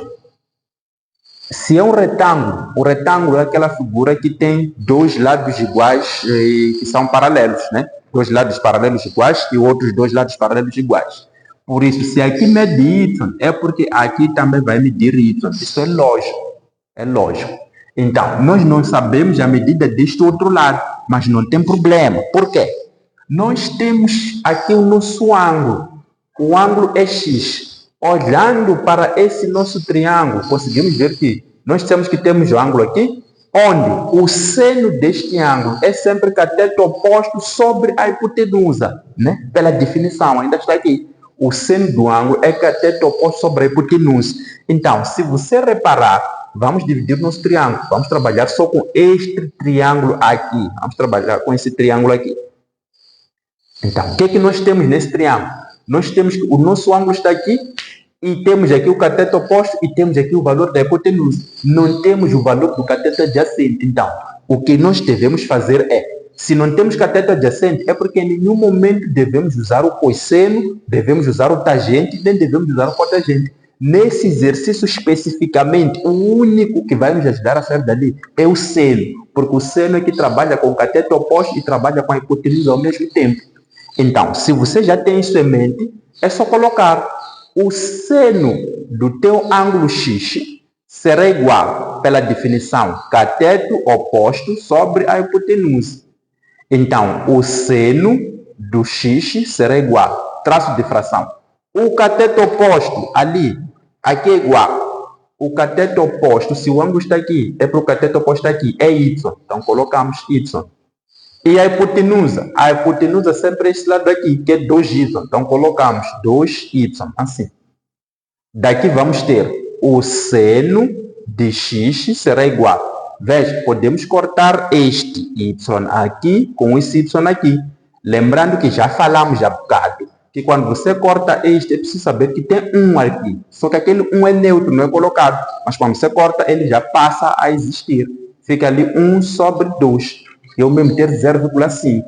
Se é um retângulo, o retângulo é aquela figura que tem dois lados iguais que são paralelos, né? Dois lados paralelos iguais e outros dois lados paralelos iguais. Por isso, se aqui mede Y, é porque aqui também vai medir Y. Isso é lógico. É lógico. Então, nós não sabemos a medida deste outro lado, mas não tem problema. Por quê? Nós temos aqui o nosso ângulo. O ângulo é X. Olhando para esse nosso triângulo, conseguimos ver que nós temos o ângulo aqui, onde o seno deste ângulo é sempre cateto oposto sobre a hipotenusa, né? Pela definição, ainda está aqui. O seno do ângulo é cateto oposto sobre a hipotenusa. Então, se você reparar, vamos dividir nosso triângulo. Vamos trabalhar só com este triângulo aqui. Vamos trabalhar com esse triângulo aqui. Então, o que é que nós temos nesse triângulo? Nós temos que o nosso ângulo está aqui e temos aqui o cateto oposto e temos aqui o valor da hipotenusa. Não temos o valor do cateto adjacente. Então, o que nós devemos fazer é, se não temos cateto adjacente, é porque em nenhum momento devemos usar o cosseno, devemos usar o tangente, nem devemos usar o cotangente. Nesse exercício especificamente, o único que vai nos ajudar a sair dali é o seno, porque o seno é que trabalha com o cateto oposto e trabalha com a hipotenusa ao mesmo tempo. Então, se você já tem isso em mente, é só colocar o seno do teu ângulo X será igual, pela definição, cateto oposto sobre a hipotenusa. Então, o seno do X será igual, traço de fração. O cateto oposto ali, aqui é igual. O cateto oposto, se o ângulo está aqui, é para o cateto oposto aqui, é Y. Então, colocamos Y. E a hipotenusa sempre é esse lado aqui, que é 2y. Então, colocamos 2y, assim. Daqui vamos ter o seno de x será igual. Veja, podemos cortar este y aqui com esse y aqui. Lembrando que já falamos há bocado, que quando você corta este, é preciso saber que tem 1 aqui. Só que aquele 1 é neutro, não é colocado. Mas quando você corta, ele já passa a existir. Fica ali 1 sobre 2. E eu mesmo ter 0,5.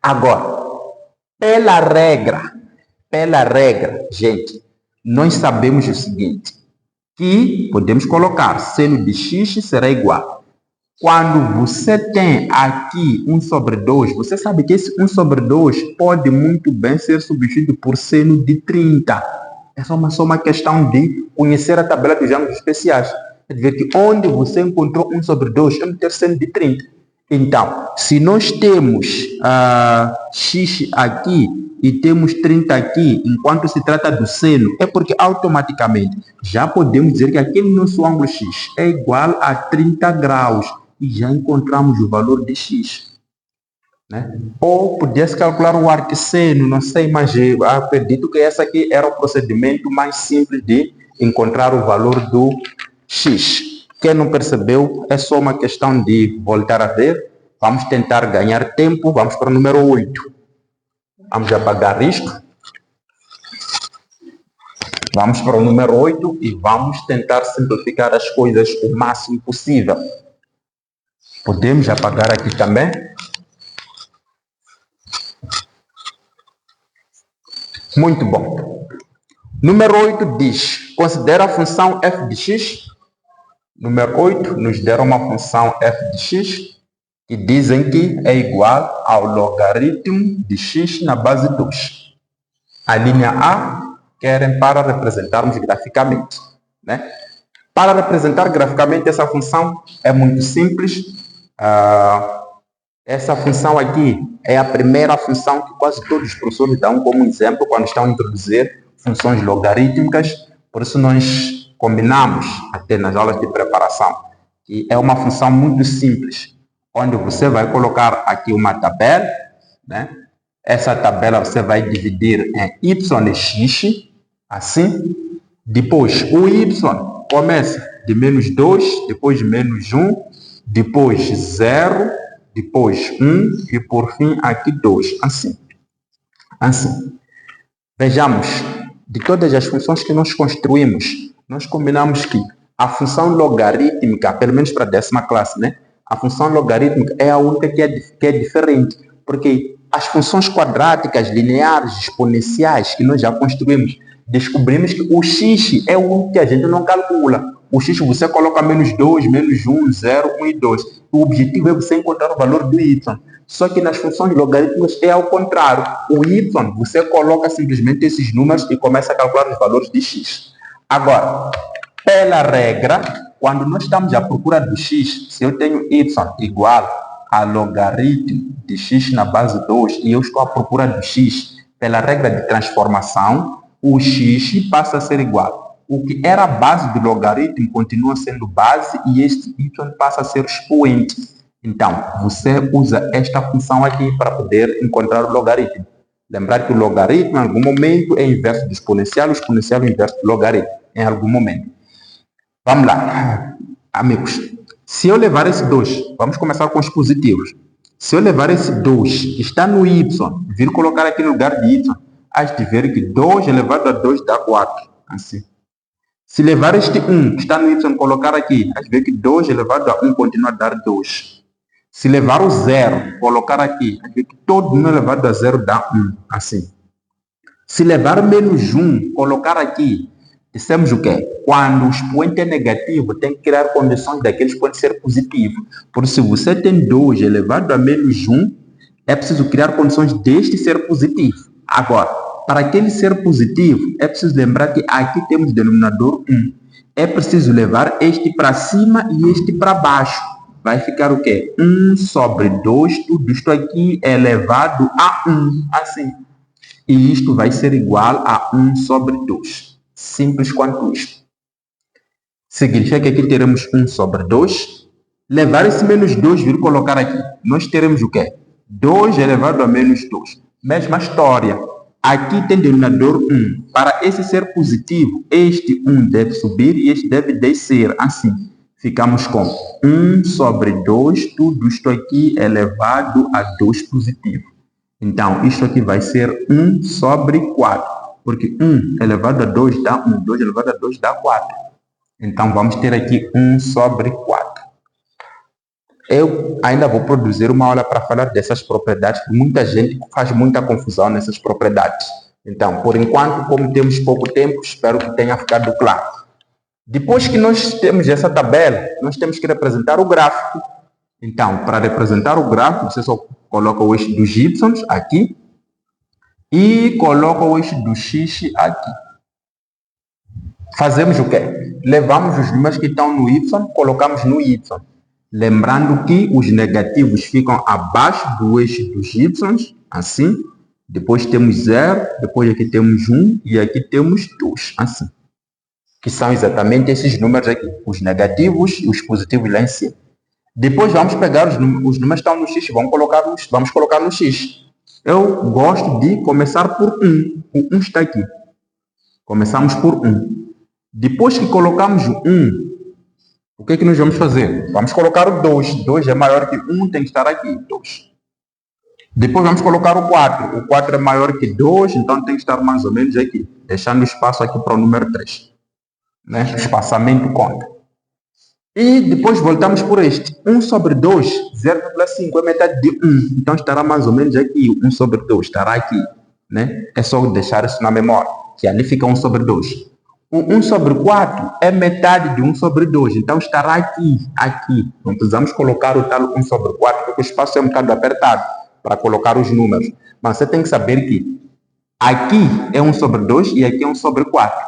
Agora, pela regra, gente, nós sabemos o seguinte, que podemos colocar seno de x será igual. Quando você tem aqui 1 sobre 2, você sabe que esse 1 sobre 2 pode muito bem ser substituído por seno de 30. É só uma questão de conhecer a tabela dos ângulos especiais. Quer dizer que onde você encontrou 1 sobre 2, vamos ter seno de 30. Então, se nós temos x aqui e temos 30 aqui, enquanto se trata do seno, é porque automaticamente já podemos dizer que aquele nosso ângulo x é igual a 30 graus. e já encontramos o valor de x. Né? Ou podia-se calcular o arquisseno, não sei, mas eu acredito que esse aqui era o procedimento mais simples de encontrar o valor do x. Quem não percebeu, é só uma questão de voltar a ver. Vamos tentar ganhar tempo, vamos para o número 8. Vamos apagar isto. Vamos para o número 8 e vamos tentar simplificar as coisas o máximo possível. Podemos apagar aqui também. Muito bom. Número 8 diz, considera a função f de x. Número 8 nos deram uma função f de x que dizem que é igual ao logaritmo de x na base 2. A linha A querem para representarmos graficamente. Né? Para representar graficamente essa função é muito simples. Essa função aqui é a primeira função que quase todos os professores dão como exemplo quando estão a introduzir funções logarítmicas. Por isso nós combinamos até nas aulas de preparação que é uma função muito simples, onde você vai colocar aqui uma tabela, né? Essa tabela você vai dividir em y e x, assim. Depois o y começa de menos 2, depois menos 1, depois 0, depois 1 e por fim aqui 2, assim. Vejamos, de todas as funções que nós construímos, nós combinamos que a função logarítmica, pelo menos para a 10ª classe, né? A função logarítmica é a única que é diferente, porque as funções quadráticas, lineares, exponenciais que nós já construímos, descobrimos que o x é o único que a gente não calcula. O x você coloca menos 2, menos 1, 0, 1 e 2. O objetivo é você encontrar o valor do y. Só que nas funções logarítmicas é ao contrário. O y, você coloca simplesmente esses números e começa a calcular os valores de x. Agora, pela regra, quando nós estamos à procura do x, se eu tenho y igual a logaritmo de x na base 2 e eu estou à procura do x, pela regra de transformação, o x passa a ser igual. O que era a base do logaritmo continua sendo base e este y passa a ser expoente. Então, você usa esta função aqui para poder encontrar o logaritmo. Lembrar que o logaritmo, em algum momento, é inverso do exponencial, o exponencial é o inverso do logaritmo, em algum momento. Vamos lá, amigos. Se eu levar esse 2, vamos começar com os positivos. Se eu levar esse 2 que está no y, vir colocar aqui no lugar de y, há de ver que 2 elevado a 2 dá 4. Assim. Se levar este 1 que está no y colocar aqui, há de ver que 2 elevado a 1 continua a dar 2. Se levar o 0, colocar aqui, há de ver que todo 1 elevado a 0 dá 1. Assim. Se levar menos 1, colocar aqui, dissemos o quê? Quando o expoente é negativo, tem que criar condições daquele expoente ser positivo. Por isso, se você tem 2 elevado a menos 1, é preciso criar condições deste ser positivo. Agora, para aquele ser positivo, é preciso lembrar que aqui temos o denominador 1. É preciso levar este para cima e este para baixo. Vai ficar o quê? 1 sobre 2, tudo isto aqui é elevado a 1, assim. E isto vai ser igual a 1 sobre 2. Simples quanto isto. Significa que aqui teremos 1 sobre 2. Levar esse menos 2, vir colocar aqui. Nós teremos o quê? 2 elevado a menos 2. Mesma história. Aqui tem denominador 1. Para esse ser positivo, este 1 deve subir e este deve descer. Assim, ficamos com 1 sobre 2. Tudo isto aqui elevado a 2 positivo. Então, isto aqui vai ser 1 sobre 4. Porque 1 elevado a 2 dá 1. 2 elevado a 2 dá 4. Então, vamos ter aqui 1 sobre 4. Eu ainda vou produzir uma aula para falar dessas propriedades, porque muita gente faz muita confusão nessas propriedades. Então, por enquanto, como temos pouco tempo, espero que tenha ficado claro. Depois que nós temos essa tabela, nós temos que representar o gráfico. Então, para representar o gráfico, você só coloca o eixo dos y aqui e coloca o eixo do x aqui. Fazemos o quê? Levamos os números que estão no y, colocamos no y. Lembrando que os negativos ficam abaixo do eixo dos y, assim. Depois temos 0, depois aqui temos 1 e aqui temos 2, assim. Que são exatamente esses números aqui, os negativos e os positivos lá em cima. Depois vamos pegar os números que estão no x, vamos colocar no x. Eu gosto de começar por 1. O 1 está aqui. Começamos por 1. Depois que colocamos o 1, o que nós vamos fazer? Vamos colocar o 2. 2 é maior que 1, tem que estar aqui. 2. Depois vamos colocar o 4. O 4 é maior que 2, então tem que estar mais ou menos aqui. Deixando espaço aqui para o número 3. Né? O espaçamento conta. E depois voltamos por este. 1 sobre 2, 0,5 é metade de 1. Então estará mais ou menos aqui. 1 sobre 2 estará aqui. Né? É só deixar isso na memória. Que ali fica 1 sobre 2. O 1 sobre 4 é metade de 1 sobre 2. Então estará aqui. Aqui. Não precisamos colocar o tal 1 sobre 4, porque o espaço é um bocado apertado para colocar os números. Mas você tem que saber que aqui é 1 sobre 2 e aqui é 1 sobre 4.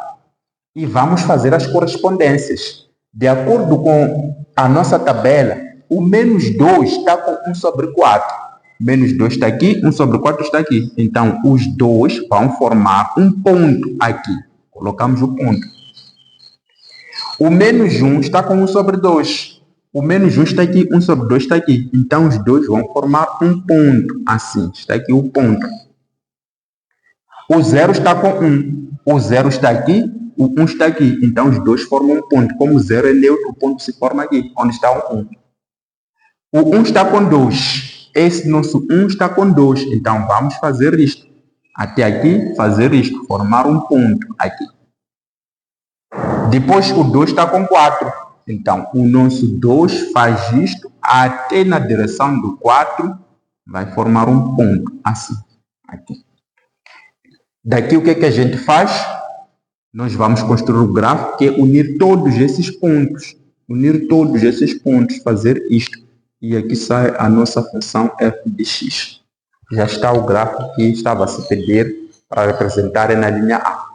E vamos fazer as correspondências. De acordo com a nossa tabela, o menos 2 está com 1 sobre 4. Menos 2 está aqui, 1 sobre 4 está aqui. Então, os dois vão formar um ponto aqui. Colocamos o ponto. O menos 1 está com 1 sobre 2. O menos 1 está aqui, 1 sobre 2 está aqui. Então, os dois vão formar um ponto. Assim, está aqui o ponto. O 0 está com 1. O 0 está aqui, o 1 está aqui. Então, os dois formam um ponto. Como o 0 é neutro, o ponto se forma aqui, onde está o 1. O 1 está com 2. Esse nosso 1 está com 2. Então, vamos fazer isto. Até aqui, fazer isto. Formar um ponto aqui. Depois, o 2 está com 4. Então, o nosso 2 faz isto até na direção do 4. Vai formar um ponto. Assim. Aqui. Daqui, o que a gente faz? Nós vamos construir o gráfico, que é unir todos esses pontos. Unir todos esses pontos, fazer isto. E aqui sai a nossa função f de x. Já está o gráfico que estava a se pedir para representar na linha A.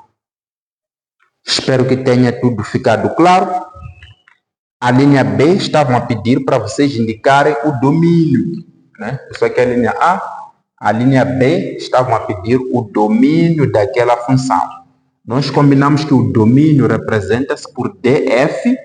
Espero que tenha tudo ficado claro. A linha B estavam a pedir para vocês indicarem o domínio. Né? Isso aqui é a linha A. A linha B estavam a pedir o domínio daquela função. Nós combinamos que o domínio representa-se por df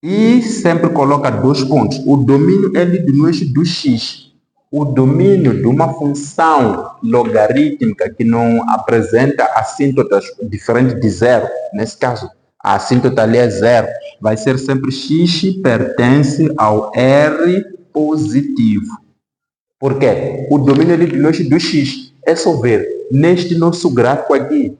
e sempre coloca 2 pontos. O domínio é no eixo do x. O domínio de uma função logarítmica que não apresenta assíntotas diferentes de 0, nesse caso, a assíntota ali é 0, vai ser sempre x pertence ao R positivo. Por quê? O domínio ali no eixo do x. É só ver, neste nosso gráfico aqui,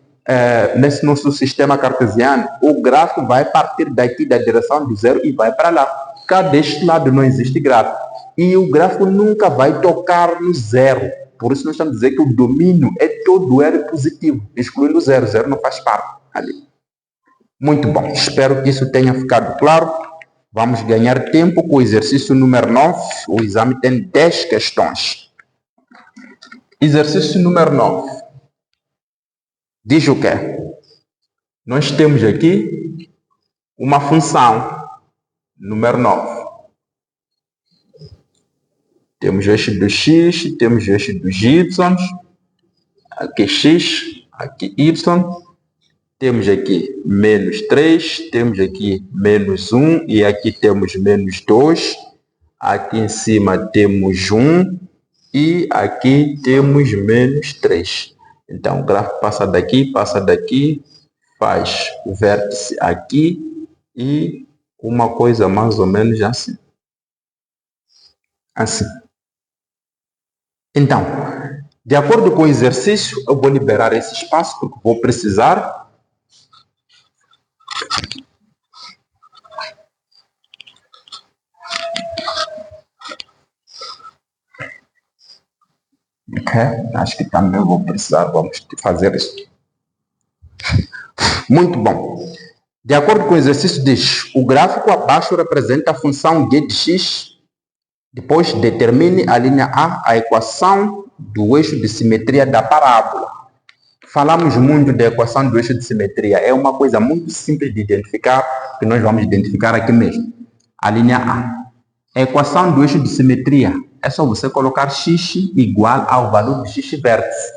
nesse nosso sistema cartesiano, o gráfico vai partir daqui da direção do 0 e vai para lá. Cá deste lado não existe gráfico. E o gráfico nunca vai tocar no 0. Por isso nós estamos a dizer que o domínio é todo R positivo, excluindo o 0. 0 não faz parte ali. Muito bom. Espero que isso tenha ficado claro. Vamos ganhar tempo com o exercício número 9. O exame tem 10 questões. Exercício número 9. Diz o quê? Nós temos aqui uma função, número 9. Temos o eixo do x, temos o eixo dos y, aqui x, aqui y, temos aqui menos 3, temos aqui menos 1 e aqui temos menos 2, aqui em cima temos 1 e aqui temos menos 3. Então, o gráfico passa daqui, faz o vértice aqui e uma coisa mais ou menos assim. Assim. Então, de acordo com o exercício, eu vou liberar esse espaço porque vou precisar. Acho que também vou precisar, vamos fazer isso. Muito bom. De acordo com o exercício, diz, o gráfico abaixo representa a função g de x. Depois, determine a linha A equação do eixo de simetria da parábola. Falamos muito da equação do eixo de simetria. É uma coisa muito simples de identificar, que nós vamos identificar aqui mesmo. A linha A. A equação do eixo de simetria é só você colocar x igual ao valor de x vértice.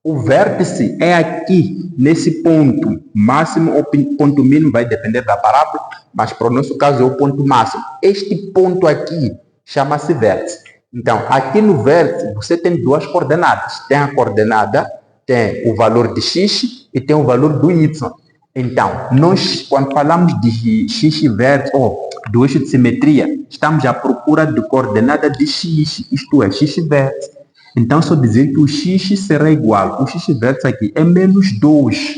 O vértice é aqui, nesse ponto máximo ou ponto mínimo, vai depender da parábola, mas para o nosso caso é o ponto máximo. Este ponto aqui chama-se vértice. Então, aqui no vértice, você tem duas coordenadas. Tem a coordenada, tem o valor de x e tem o valor do y. Então, nós, quando falamos de x vértice, ou do eixo de simetria, estamos à procura de coordenada de x, isto é, x vértice. Então, só dizer que o x será igual, o x vértice aqui é menos 2,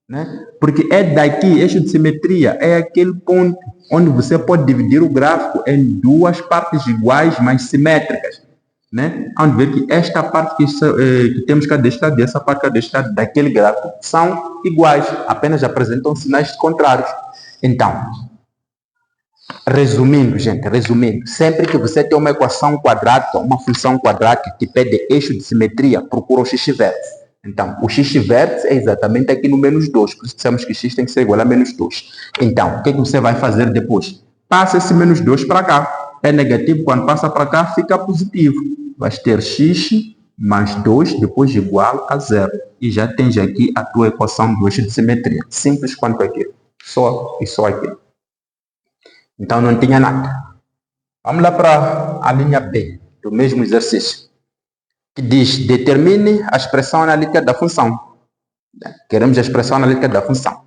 né? Porque é daqui, eixo de simetria, é aquele ponto onde você pode dividir o gráfico em duas partes iguais, mas simétricas, né? Vamos ver que esta parte que temos cá deste lado e essa parte cá deste lado daquele gráfico são iguais, apenas apresentam sinais contrários. Então, resumindo, sempre que você tem uma equação quadrática, uma função quadrática que pede eixo de simetria, procura o x vértice. Então, o x vértice é exatamente aqui no menos 2, por isso dissemos que x tem que ser igual a menos 2. Então, o que você vai fazer depois? Passa esse menos 2 para cá. É negativo, quando passa para cá, fica positivo. Vai ter x mais 2 depois de igual a 0. E já tens aqui a tua equação do eixo de simetria. Simples quanto aquilo. Só e só aquilo. Então, não tinha nada. Vamos lá para a linha B, do mesmo exercício, que diz, determine a expressão analítica da função. Queremos a expressão analítica da função.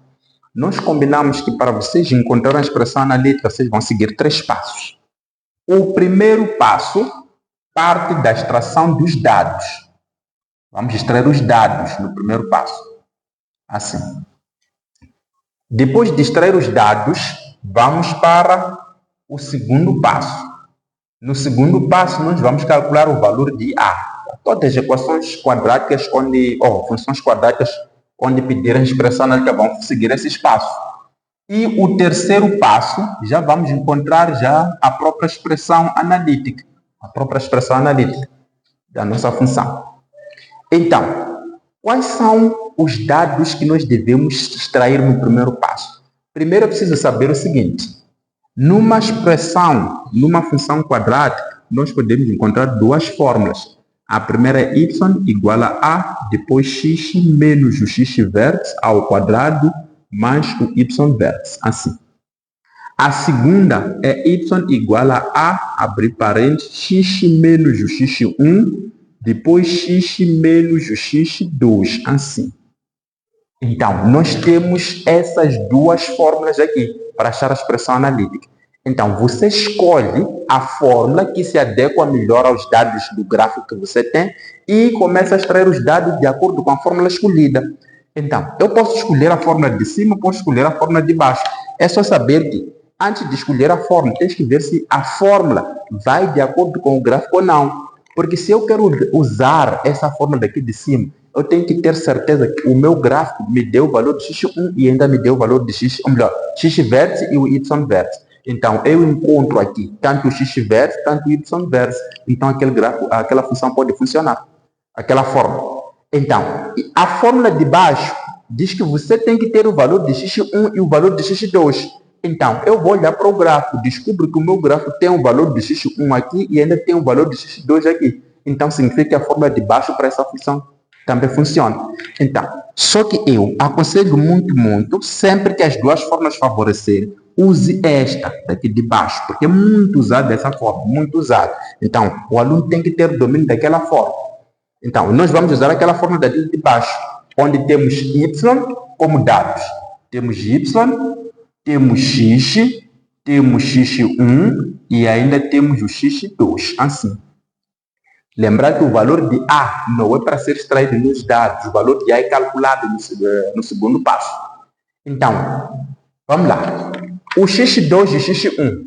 Nós combinamos que para vocês encontrarem a expressão analítica, vocês vão seguir 3 passos. O primeiro passo parte da extração dos dados. Vamos extrair os dados no primeiro passo. Assim. Depois de extrair os dados, vamos para o segundo passo. No segundo passo, nós vamos calcular o valor de A. Todas as equações quadráticas, funções quadráticas, onde pedirem expressão analítica, vão seguir esses passos. E o terceiro passo, já vamos encontrar já a própria expressão analítica. A própria expressão analítica da nossa função. Então, quais são os dados que nós devemos extrair no primeiro passo? Primeiro, eu preciso saber o seguinte. Numa expressão, numa função quadrática, nós podemos encontrar duas fórmulas. A primeira é y igual a depois x menos o x vértice ao quadrado mais o y vértice, assim. A segunda é y igual a abrir parênteses, x menos o x1, depois x menos o x2, assim. Então, nós temos essas duas fórmulas aqui para achar a expressão analítica. Então, você escolhe a fórmula que se adequa melhor aos dados do gráfico que você tem e começa a extrair os dados de acordo com a fórmula escolhida. Então, eu posso escolher a fórmula de cima, posso escolher a fórmula de baixo. É só saber que, antes de escolher a fórmula, tens que ver se a fórmula vai de acordo com o gráfico ou não. Porque se eu quero usar essa fórmula daqui de cima, eu tenho que ter certeza que o meu gráfico me deu o valor de x1 e ainda me deu o valor de x, ou melhor, x vértice e o y vértice. Então, eu encontro aqui tanto o x vértice, tanto o y vértice. Então, aquele gráfico, aquela função pode funcionar. Aquela fórmula. Então, a fórmula de baixo diz que você tem que ter o valor de x1 e o valor de x2. Então, eu vou olhar para o gráfico, descubro que o meu gráfico tem o valor de x1 aqui e ainda tem o valor de x2 aqui. Então, significa que a fórmula de baixo para essa função também funciona. Então, só que eu aconselho muito, sempre que as duas fórmulas favorecerem, use esta daqui de baixo, porque é muito usada dessa forma, muito usada. Então, o aluno tem que ter o domínio daquela forma. Então, nós vamos usar aquela forma daqui de baixo, onde temos y como dados. Temos y, temos x, temos x1 e ainda temos o x2, assim. Lembrar que o valor de A não é para ser extraído nos dados, o valor de A é calculado no segundo passo. Então, vamos lá. O x2 e x1,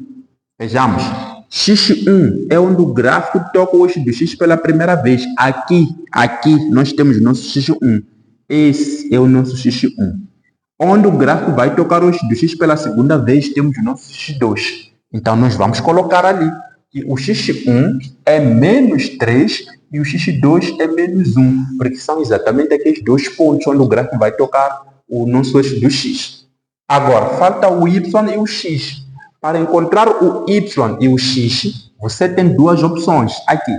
vejamos, x1 é onde o gráfico toca o eixo do x pela primeira vez. Aqui nós temos o nosso x1. Esse é o nosso x1. Onde o gráfico vai tocar o eixo do x pela segunda vez, temos o nosso x2. Então, nós vamos colocar ali que o x1 é menos 3 e o x2 é menos 1, porque são exatamente aqueles dois pontos onde o gráfico vai tocar o nosso eixo do x. Agora, falta o y e o x. Para encontrar o y e o x, você tem duas opções aqui.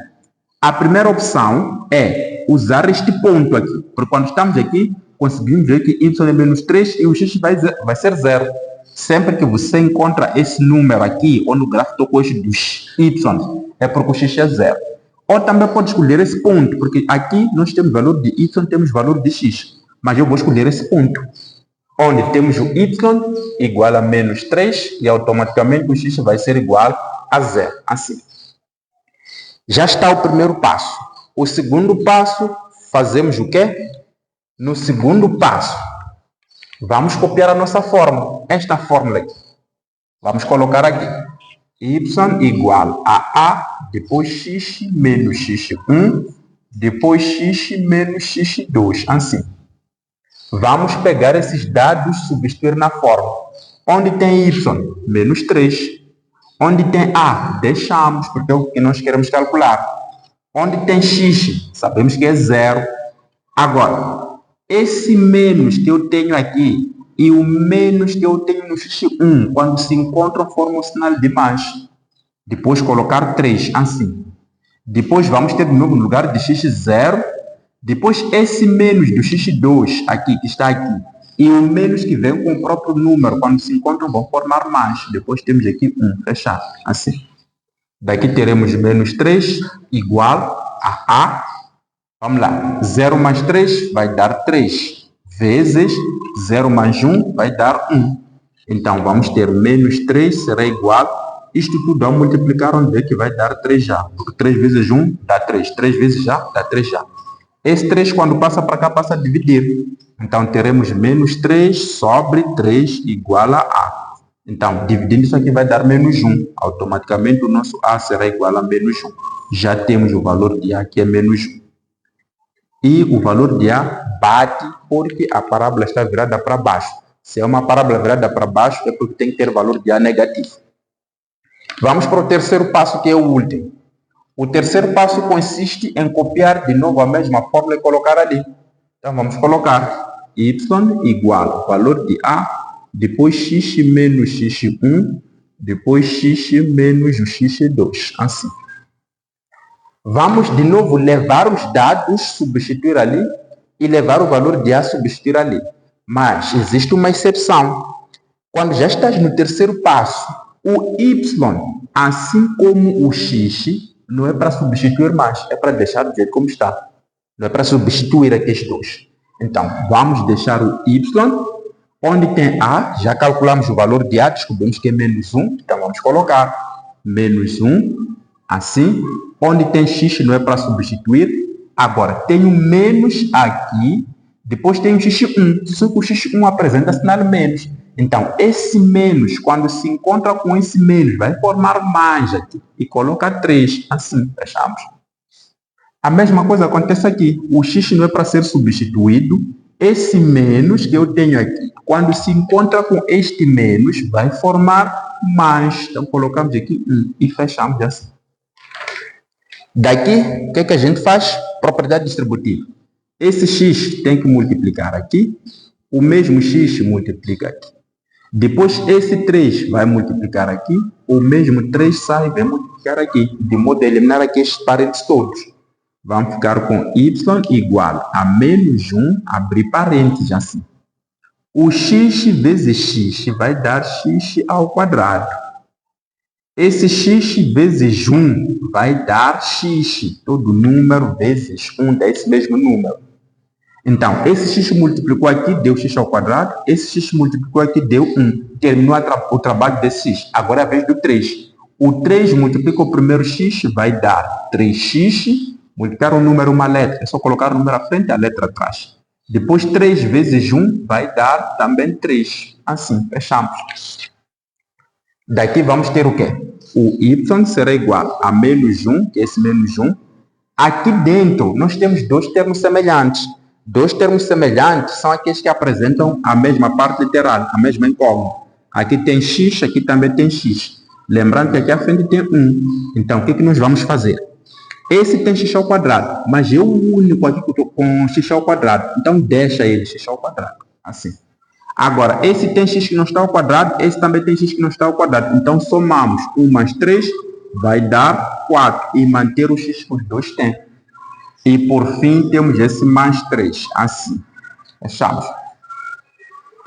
A primeira opção é usar este ponto aqui, porque quando estamos aqui, conseguimos ver que y é menos 3 e o x vai ser 0. Sempre que você encontra esse número aqui, ou no gráfico oposto dos y, é porque o x é 0. Ou também pode escolher esse ponto, porque aqui nós temos valor de y, temos valor de x. Mas eu vou escolher esse ponto, onde temos o y igual a menos 3 e automaticamente o x vai ser igual a 0. Assim. Já está o primeiro passo. O segundo passo, fazemos o quê? No segundo passo, vamos copiar a nossa fórmula. Esta fórmula aqui. Vamos colocar aqui. Y igual a A, depois x menos x1, depois x menos x2. Assim. Vamos pegar esses dados e substituir na fórmula. Onde tem y? Menos 3. Onde tem A? Deixamos, porque é o que nós queremos calcular. Onde tem x? Sabemos que é 0. Agora, esse menos que eu tenho aqui e o menos que eu tenho no x1, quando se encontram, formam um sinal de mais. Depois colocar 3, assim. Depois vamos ter de novo no lugar de x0. Depois esse menos do x2 aqui, que está aqui, e o menos que vem com o próprio número, quando se encontram, vão formar mais. Depois temos aqui 1, fechado, assim. Daqui teremos menos 3 igual a A. Vamos lá, 0 mais 3 vai dar 3, vezes 0 mais 1 vai dar 1. Então, vamos ter menos 3 será igual, isto tudo vamos multiplicar, onde ver que vai dar 3 já. Porque 3 vezes 1 dá 3, 3 vezes já dá 3 já. Esse 3, quando passa para cá, passa a dividir. Então, teremos menos 3 sobre 3 igual a A. Então, dividindo isso aqui vai dar menos 1. Automaticamente, o nosso A será igual a menos 1. Já temos o valor de A, que é menos 1. E o valor de A bate porque a parábola está virada para baixo. Se é uma parábola virada para baixo, é porque tem que ter valor de A negativo. Vamos para o terceiro passo, que é o último. O terceiro passo consiste em copiar de novo a mesma fórmula e colocar ali. Então, vamos colocar y igual ao valor de A, depois x menos x1, depois x menos o x2. Assim. Vamos de novo levar os dados, substituir ali, e levar o valor de A, substituir ali. Mas existe uma exceção. Quando já estás no terceiro passo, o y, assim como o x, não é para substituir mais, é para deixar do jeito como está. Não é para substituir aqueles dois. Então, vamos deixar o y, onde tem A, já calculamos o valor de A, descobrimos que é menos 1, então vamos colocar menos 1, assim. Onde tem x não é para substituir. Agora, tem o menos aqui, depois tem o x1, só que o x1 apresenta sinal menos. Então, esse menos, quando se encontra com esse menos, vai formar mais aqui. E coloca 3. Assim, fechamos. A mesma coisa acontece aqui. O x não é para ser substituído. Esse menos que eu tenho aqui, quando se encontra com este menos, vai formar mais. Então, colocamos aqui 1 e fechamos assim. Daqui, o que é que a gente faz? Propriedade distributiva. Esse x tem que multiplicar aqui. O mesmo x multiplica aqui. Depois, esse 3 vai multiplicar aqui, o mesmo 3 sai e vai multiplicar aqui, de modo a eliminar aqui estes parênteses todos. Vamos ficar com y igual a menos 1, abrir parênteses assim. O x vezes x vai dar x ao quadrado. Esse x vezes 1 vai dar x, todo número vezes 1 desse mesmo número. Então, esse x multiplicou aqui, deu x ao quadrado. Esse x multiplicou aqui, deu 1. Terminou o trabalho desse x. Agora é a vez do 3. O 3 multiplica o primeiro x, vai dar 3x. Multiplicar um número, uma letra. É só colocar o número à frente e a letra atrás. Depois, 3 vezes 1 vai dar também 3. Assim, fechamos. Daqui vamos ter o quê? O y será igual a menos 1, que é esse menos 1. Aqui dentro, nós temos dois termos semelhantes. Dois termos semelhantes são aqueles que apresentam a mesma parte literal, a mesma incógnita. Aqui tem x, aqui também tem x. Lembrando que aqui à frente tem 1. Então, o que nós vamos fazer? Esse tem x ao quadrado, mas eu o único aqui que estou com x ao quadrado. Então, deixa ele x ao quadrado. Assim. Agora, esse tem x que não está ao quadrado, esse também tem x que não está ao quadrado. Então, somamos 1 mais 3, vai dar 4. E manter o x que os dois têm. E por fim, temos esse mais 3. Assim. Fechamos.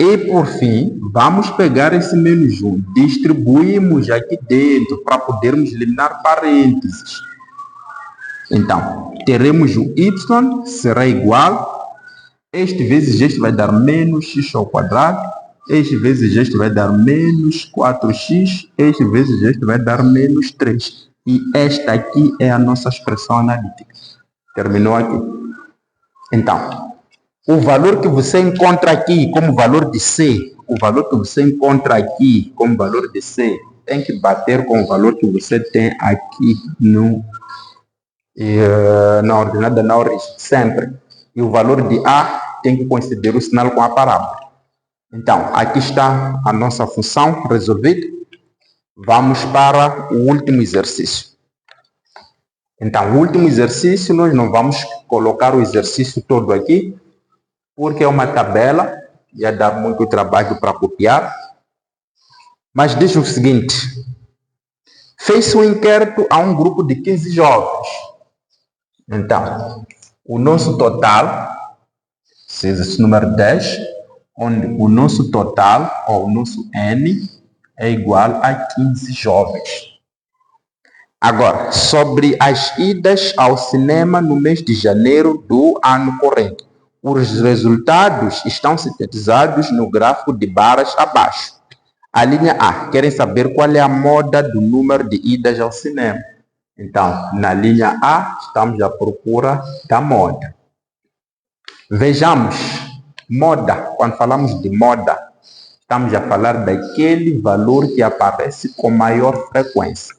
E por fim, vamos pegar esse menos 1. Distribuímos aqui dentro para podermos eliminar parênteses. Então, teremos o y será igual. Este vezes este vai dar menos x ao quadrado. Este vezes este vai dar menos 4x. Este vezes este vai dar menos 3. E esta aqui é a nossa expressão analítica. Terminou aqui. Então, o valor que você encontra aqui como valor de C, o valor que você encontra aqui como valor de C, tem que bater com o valor que você tem aqui na ordenada, na origem, sempre. E o valor de A tem que coincidir o sinal com a parábola. Então, aqui está a nossa função resolvida. Vamos para o último exercício. Então, o último exercício, nós não vamos colocar o exercício todo aqui, porque é uma tabela, ia dar muito trabalho para copiar. Mas diz o seguinte: fez-se um inquérito a um grupo de 15 jovens. Então, o nosso total, esse número 10, onde o nosso total, ou o nosso N, é igual a 15 jovens. Agora, sobre as idas ao cinema no mês de janeiro do ano corrente. Os resultados estão sintetizados no gráfico de barras abaixo. A linha A, querem saber qual é a moda do número de idas ao cinema. Então, na linha A, estamos à procura da moda. Vejamos, moda, quando falamos de moda, estamos a falar daquele valor que aparece com maior frequência.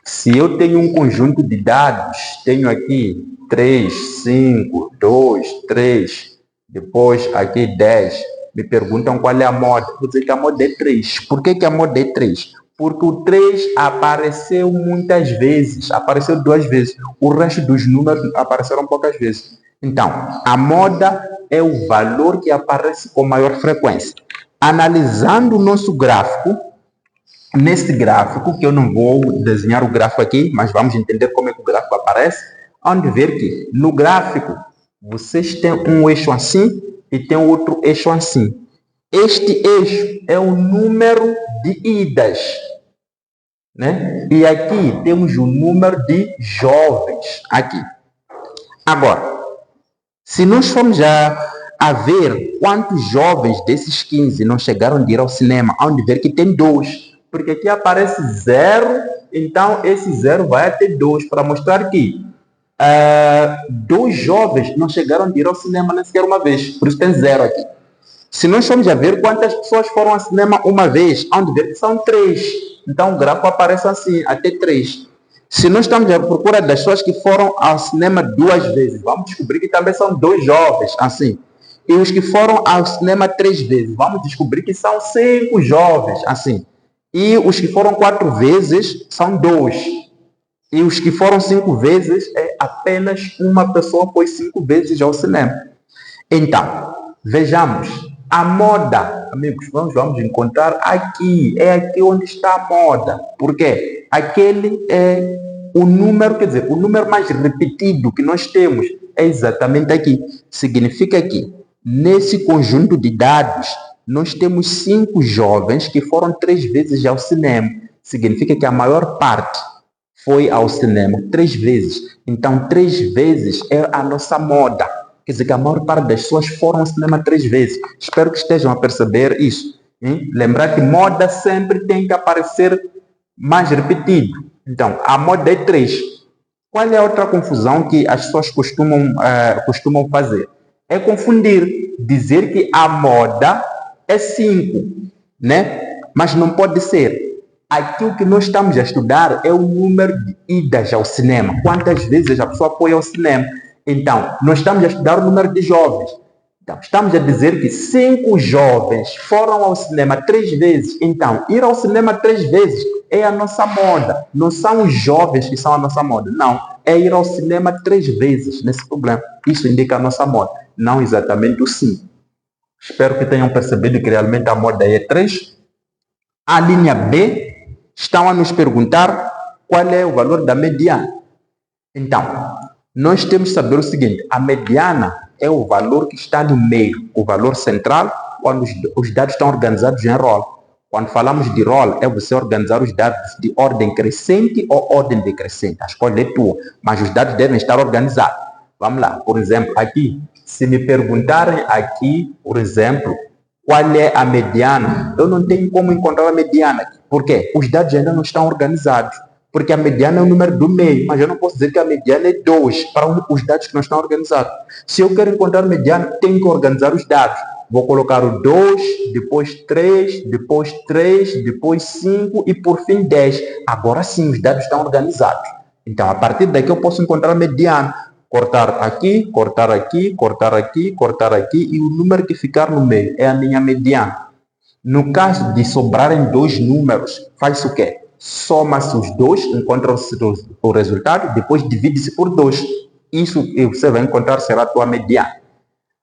Se eu tenho um conjunto de dados, tenho aqui 3, 5, 2, 3, depois aqui 10, me perguntam qual é a moda. Vou dizer que a moda é 3. Por que a moda é 3? Porque o 3 apareceu muitas vezes, apareceu 2 vezes. O resto dos números apareceram poucas vezes. Então, a moda é o valor que aparece com maior frequência. Analisando o nosso gráfico, nesse gráfico, que eu não vou desenhar o gráfico aqui, mas vamos entender como é que o gráfico aparece, onde ver que no gráfico vocês têm um eixo assim e tem outro eixo assim. Este eixo é o número de idas, né? E aqui temos o número de jovens, aqui. Agora, se nós formos a ver quantos jovens desses 15 não chegaram de ir ao cinema, onde ver que tem 2. Porque aqui aparece 0, então esse 0 vai até 2, para mostrar que 2 jovens não chegaram de ir ao cinema nem sequer uma vez, por isso tem 0 aqui. Se nós formos a ver quantas pessoas foram ao cinema uma vez, onde ver que são 3, então o gráfico aparece assim, até 3. Se nós estamos à procura das pessoas que foram ao cinema 2 vezes, vamos descobrir que também são 2 jovens, assim. E os que foram ao cinema 3 vezes, vamos descobrir que são 5 jovens, assim. E os que foram 4 vezes são 2. E os que foram 5 vezes, é apenas uma pessoa foi 5 vezes ao cinema. Então, vejamos. A moda, amigos, vamos encontrar aqui. É aqui onde está a moda. Por quê? Aquele é o número, quer dizer, o número mais repetido que nós temos é exatamente aqui. Significa que, nesse conjunto de dados, nós temos 5 jovens que foram 3 vezes ao cinema. Significa que a maior parte foi ao cinema 3 vezes. Então, 3 vezes é a nossa moda. Quer dizer que a maior parte das pessoas foram ao cinema 3 vezes. Espero que estejam a perceber isso. Lembrar que moda sempre tem que aparecer mais repetido. Então, a moda é 3. Qual é a outra confusão que as pessoas costumam fazer? É confundir, dizer que a moda é 5, né? Mas não pode ser. Aqui o que nós estamos a estudar é o número de idas ao cinema. Quantas vezes a pessoa foi ao cinema? Então, nós estamos a estudar o número de jovens. Então, estamos a dizer que 5 jovens foram ao cinema 3 vezes. Então, ir ao cinema 3 vezes é a nossa moda. Não são os jovens que são a nossa moda. Não, é ir ao cinema 3 vezes nesse problema. Isso indica a nossa moda, não exatamente o 5. Espero que tenham percebido que realmente a moda é 3. A linha B estão a nos perguntar qual é o valor da mediana. Então, nós temos que saber o seguinte, a mediana é o valor que está no meio, o valor central, quando os dados estão organizados em rol. Quando falamos de rol, é você organizar os dados de ordem crescente ou ordem decrescente. A escolha é tua, mas os dados devem estar organizados. Vamos lá, por exemplo, aqui, se me perguntarem aqui, por exemplo, qual é a mediana, eu não tenho como encontrar a mediana. Por quê? Os dados ainda não estão organizados. Porque a mediana é o número do meio, mas eu não posso dizer que a mediana é 2 para os dados que não estão organizados. Se eu quero encontrar a mediana, tenho que organizar os dados. Vou colocar o 2, depois 3, depois 5 e por fim 10. Agora sim, os dados estão organizados. Então, a partir daqui eu posso encontrar a mediana. Cortar aqui, cortar aqui, cortar aqui, cortar aqui e o número que ficar no meio é a minha mediana. No caso de sobrarem dois números, faz o quê? Soma-se os dois, encontra-se o resultado, depois divide-se por 2. Isso você vai encontrar será a tua mediana.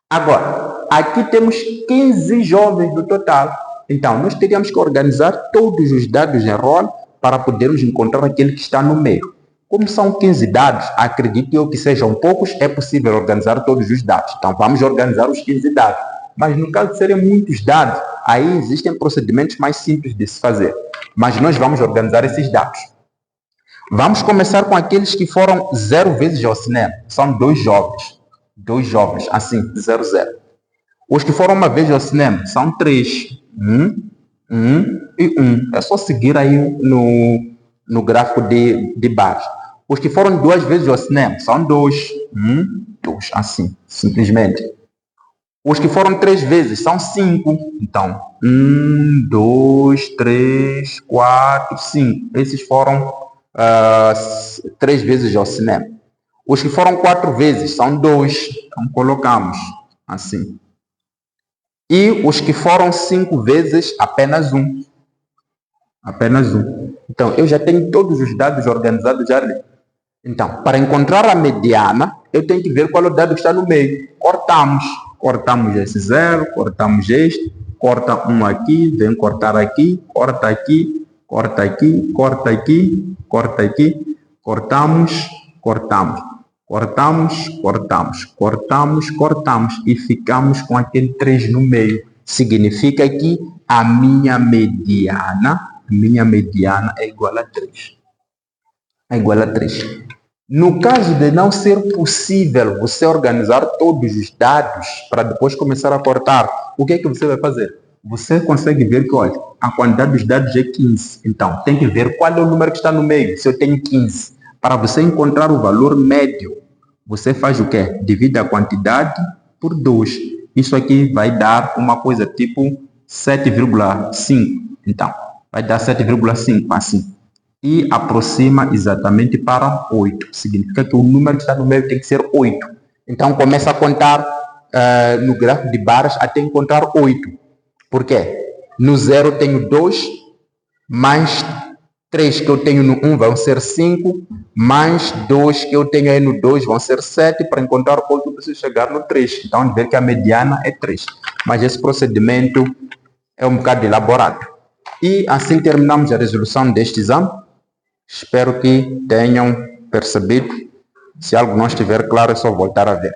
Agora, aqui temos 15 jovens no total. Então, nós teríamos que organizar todos os dados em rol para podermos encontrar aquele que está no meio. Como são 15 dados, acredito eu que sejam poucos, é possível organizar todos os dados. Então, vamos organizar os 15 dados. Mas no caso de serem muitos dados, aí existem procedimentos mais simples de se fazer. Mas nós vamos organizar esses dados. Vamos começar com aqueles que foram 0 vezes ao cinema. São 2 jovens. 2 jovens, assim, 0, 0. Os que foram uma vez ao cinema são 3. 1 e 1. É só seguir aí no gráfico de baixo. Os que foram 2 vezes ao cinema são 2. 2, assim, simplesmente. Os que foram 3 vezes são 5. Então, 1, 2, 3, 4, 5. Esses foram 3 vezes ao cinema. Os que foram 4 vezes são 2. Então, colocamos assim. E os que foram 5 vezes, apenas 1. Apenas 1. Então, eu já tenho todos os dados organizados ali. Então, para encontrar a mediana, eu tenho que ver qual é o dado que está no meio. Cortamos. Cortamos esse 0, cortamos este, corta 1 aqui, vem cortar aqui, corta aqui, corta aqui, corta aqui, corta aqui, cortamos, cortamos, cortamos, cortamos, cortamos, cortamos e ficamos com aquele 3 no meio. Significa que a minha mediana é igual a 3. É igual a 3. No caso de não ser possível você organizar todos os dados para depois começar a cortar, o que é que você vai fazer? Você consegue ver que, olha, a quantidade dos dados é 15. Então, tem que ver qual é o número que está no meio, se eu tenho 15. Para você encontrar o valor médio, você faz o quê? Divide a quantidade por 2. Isso aqui vai dar uma coisa tipo 7,5. Então, vai dar 7,5, assim. E aproxima exatamente para 8. Significa que o número que está no meio tem que ser 8. Então, começa a contar no gráfico de barras até encontrar 8. Por quê? No 0 tenho 2, mais 3 que eu tenho no 1 vão ser 5, mais 2 que eu tenho aí no 2 vão ser 7. Para encontrar 8, eu preciso chegar no 3. Então, ver que a mediana é 3. Mas esse procedimento é um bocado elaborado. E assim terminamos a resolução deste exame. Espero que tenham percebido. Se algo não estiver claro, é só voltar a ver.